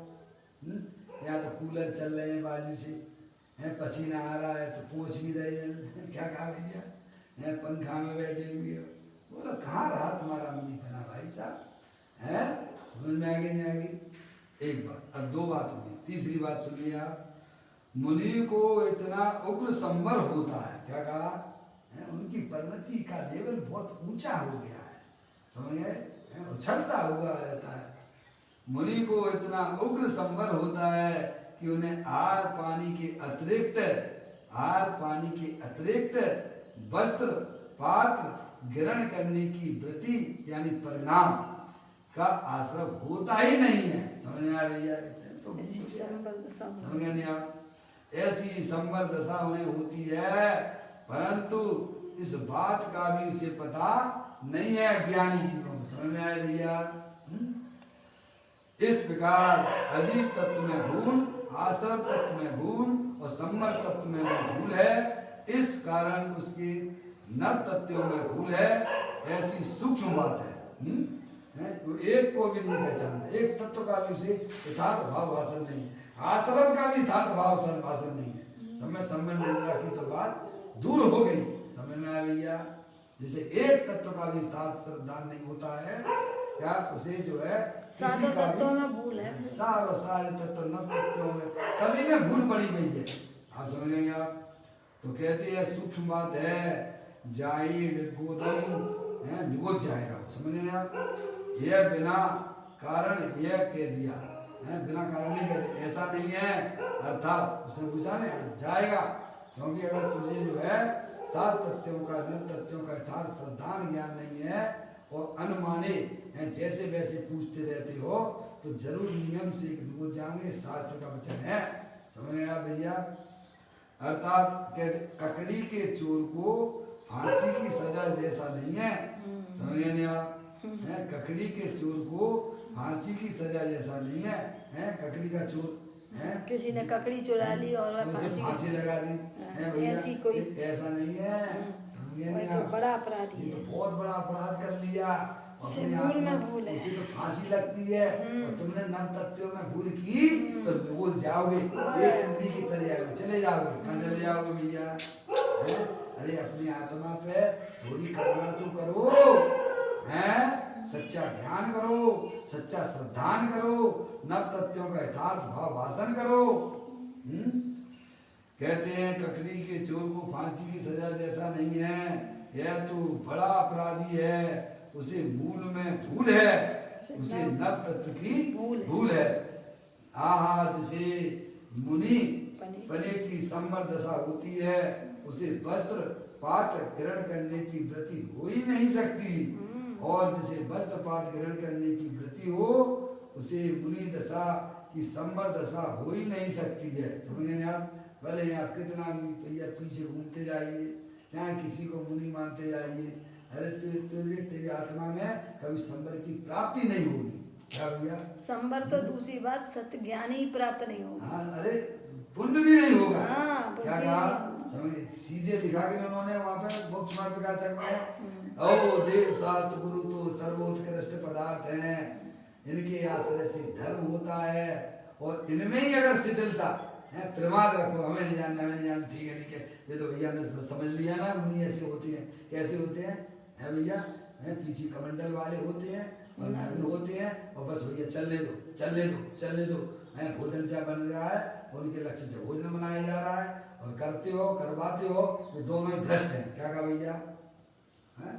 यहाँ तो कूलर चल रहे हैं बाजू से, पसीना आ रहा है तो पहुँच भी रहे हैं, क्या कहा भैया, पंखा में बैठे हुए हो। बोलो कहाँ रहा तुम्हारा मुनि बना भाई साहब? है समझ में आगे नहीं आगे? एक बात, अब 2 बात होगी। तीसरी बात सुनिए आप, मुनि को इतना उग्र संवर होता है, क्या कहा है? उनकी परिणति का लेवल बहुत ऊंचा हो गया है। समझ गए? उछलता हुआ रहता है। मुनि को इतना उग्र संवर होता है कि उन्हें आहार पानी के अतिरिक्त वस्त्र पात्र ग्रहण करने की वृत्ति यानी परिणाम का आश्रय होता ही नहीं है। समझ में आ रही है? तो समझ नहीं आप? ऐसी संवर दशा उन्हें होती है, परंतु इस बात का भी उसे पता नहीं है ज्ञानी जीवों को। समझ में आ रही है? इस प्रकार अजीब तत्व में भूल, आश्रम तत्व में भूल और संवर तत्व में भूल है। इस कारण उसके नव तत्वों में भूल है। ऐसी सूक्ष्म बात है, तो एक को भी नहीं पहचानता। एक तत्व का भी उसे यथार्थ भाव हासिल नहीं है, आश्रम का भी यथार्थ भाव हासिल नहीं है। समय संबंध की तो बात दूर हो गई। समझ में आ गई? जिसे एक तत्व का भी यथार्थ श्रद्धा नहीं होता है, क्या उसे जो है सारे तत्वों में भूल है। सारे तत्व नव तत्वों में सभी में भूल पड़ी गई है। आप समझेंगे आप? तो कहते हैं सूक्ष्म बात है, जाहिर गोदम निगोद जाएगा। समझेंगे आप? यह बिना कारण यह कह दिया है, बिना कारण नहीं कहते, ऐसा नहीं है। अर्थात उसने पूछा ना जाएगा, क्योंकि अगर तुझे जो है 7 तत्वों का नव तत्वों का यथार्थ श्रद्धान ज्ञान नहीं है और अनुमाने जैसे वैसे पूछते रहते हो, तो जरूर नियम से निगोद जाएंगे। शास्त्र का वचन है। समझ में आया भैया? अर्थात ककड़ी के चोर को फांसी की सजा जैसा नहीं है। समझ नहीं आप? ककड़ी के चोर को फांसी की सजा जैसा नहीं है। ककड़ी का चोर किसी ने ककड़ी चुरा ली और फांसी लगा दी, ऐसी कोई ऐसा नहीं है। तो बड़ा अपराधी ये तो बहुत बड़ा अपराध कर लिया। उसे भूल में भूल है, उसे तो फांसी लगती है और तुमने नव तत्वों में भूल की तो भूल जाओगे, एक इंद्री की तरह चले जाओगे। कहाँ चले जाओगे भैया? अरे अपनी आत्मा पे थोड़ी करुणा तो करो, सच्चा ध्यान करो, सच्चा श्रद्धान करो, नव तत्वों का यथार्थ भाव भाषण करो। कहते हैं ककड़ी के चोर को फांसी की सजा जैसा नहीं है, यह तो बड़ा अपराधी है। उसे मूल में भूल है, उसे नव तत्व की भूल है। जिसे मुनि पने की संवर दशा होती है, उसे वस्त्र पात्र ग्रहण करने की वृत्ति हो ही नहीं सकती, और जिसे वस्त्र पात्र ग्रहण करने की वृत्ति हो, उसे मुनि दशा की संवर दशा हो ही नहीं सकती है। समझे आप? भले आप कितना भैया पीछे घूमते जाइए, चाहे किसी को मुनि मानते जाइए, अरे तेरी आत्मा में कभी संवर की प्राप्ति नहीं होगी। क्या भैया? संवर तो दूसरी बात, सत्य ज्ञान ही प्राप्त नहीं होगा। अरे पुण्य भी नहीं होगा। क्या कहा? समझे? सीधे लिखा के उन्होंने वहां पे मोक्ष मार्ग का संग ओ देव शास्त्र गुरु तो सर्वोत्कृष्ट पदार्थ हैं, इनके आश्रय से धर्म होता है, और इनमें ही अगर शिथिलता है, प्रमाद रखो, हमें नहीं जानना, ठीक है, ये तो भैया ने समझ लिया ना, मुनि ऐसे होते हैं। कैसे होते हैं? है भैया, है पीछे कमंडल वाले होते हैं और नग्न होते हैं और बस भैया चलने दो चलने दो चलने दो, है भोजन क्या बन रहा है, उनके लक्ष्य से भोजन बनाया जा रहा है और करते हो करवाते हो, वे दोनों ही भ्रष्ट हैं। क्या कहा भैया, है?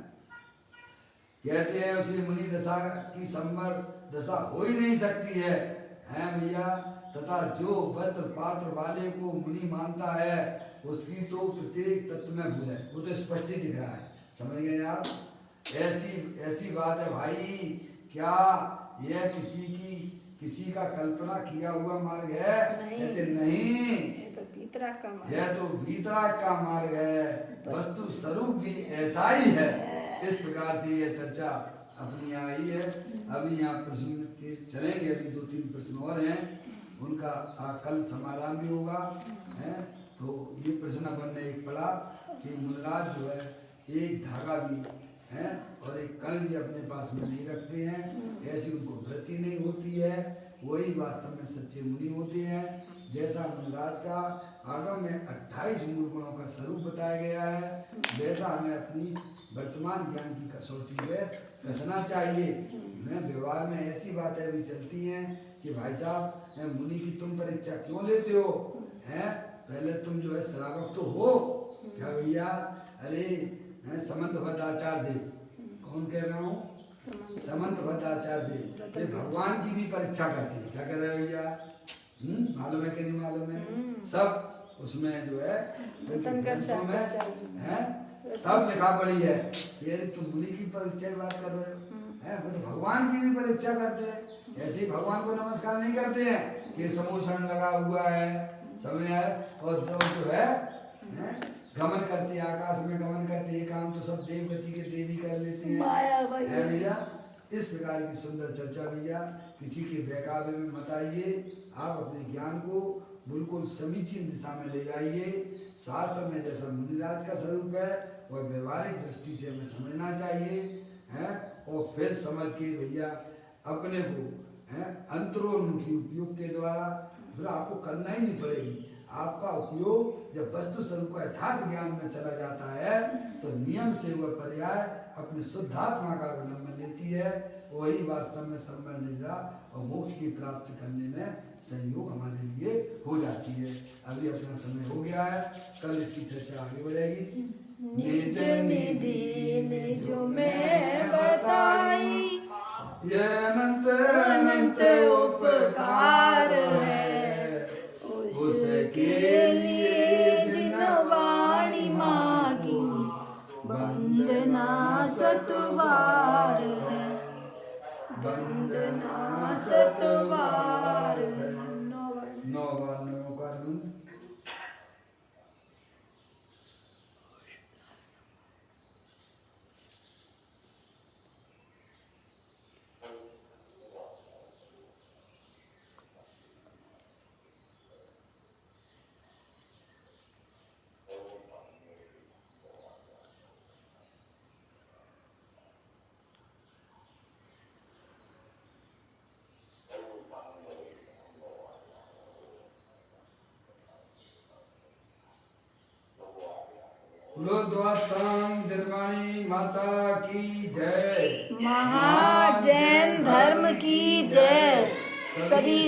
कहते हैं उसकी मुनि दशा की संवर दशा हो ही नहीं सकती है भैया, तथा जो वस्त्र पात्र वाले को मुनि मानता है उसकी तो प्रत्येक तत्व में भूल है। वो तो स्पष्ट ही दिख रहा है, समझ गए आप? ऐसी बात है भाई, क्या यह किसी का कल्पना किया हुआ मार्ग है? कहते नहीं, ये तो भीतरा का मार्ग, यह तो भीतरा का मार्ग है, वस्तु स्वरूप भी ऐसा ही है। इस प्रकार से यह चर्चा अपनी आई है। अभी यहाँ प्रश्न के चलेंगे, अभी 2-3 प्रश्न और हैं, उनका कल समाधान भी होगा, है? तो ये प्रश्न अपन ने एक पढ़ा कि मुनिराज जो है एक धागा भी है और एक कण भी अपने पास में नहीं रखते हैं, ऐसी उनको वृत्ति नहीं होती है, वही वास्तव में सच्चे मुनि होते हैं। जैसा मुनिराज का आगम में 28 मूल गुणों का स्वरूप बताया गया है, वैसा हमें अपनी वर्तमान ज्ञान की कसौटी पे कसना चाहिए। व्यवहार में ऐसी बातें भी चलती हैं कि भाई साहब मुनि की तुम परीक्षा क्यों लेते हो, हैं? पहले तुम जो है श्रावक तो हो क्या भैया? अरे समंत भद्राचार्य देव, कौन कह रहा हूँ? समंत भद्राचार्य देव, ये भगवान की भी परीक्षा करते हैं। क्या कर रहे हैं भैया? मालूम है कि नहीं मालूम है? सब उसमें जो है सब लिखा पड़ी है। ये तुम मुनि की परीक्षा की बात कर रहे हो, है? वो तो भगवान की भी परीक्षा करते हैं। ऐसे ही भगवान को नमस्कार नहीं करते हैं कि समोषण लगा हुआ है, समझ आए? और जो है गमन करते, आकाश में गमन करते, ये काम तो सब देवगति के देवी कर लेते हैं, है भैया? इस प्रकार की सुंदर चर्चा भैया किसी के बहकावे में मत आइए। आप अपने ज्ञान को बिल्कुल समीचीन दिशा में ले जाइए। शास्त्र में जैसा मुनिराज का स्वरूप है वह व्यवहारिक दृष्टि से हमें समझना चाहिए, है? और फिर समझ के भैया अपने को अंतरोन्मुखी उपयोग के द्वारा फिर आपको करना ही नहीं पड़ेगी। आपका उपयोग जब वस्तु स्वरूप का यथार्थ ज्ञान में चला जाता है तो नियम से वह पर्याय अपनी शुद्धात्मा का अवलंबन लेती है, वही वास्तव में संबंध निद्रा और मोक्ष की प्राप्ति करने में संयोग हमारे लिए हो जाती है। अभी अपना समय हो गया है, कल इसकी चर्चा आगे बढ़ेगी। निज निधि निज में बताई, ये अनंत अनंत उपकार है, उसके लिए जिन वाणी मांगी वंदना सतबार है, वंदना सतबार है। 9 बार नमोकार मंत्र। द्वातांग निर्माणी माता की जय, महाजैन धर्म की जय। सभी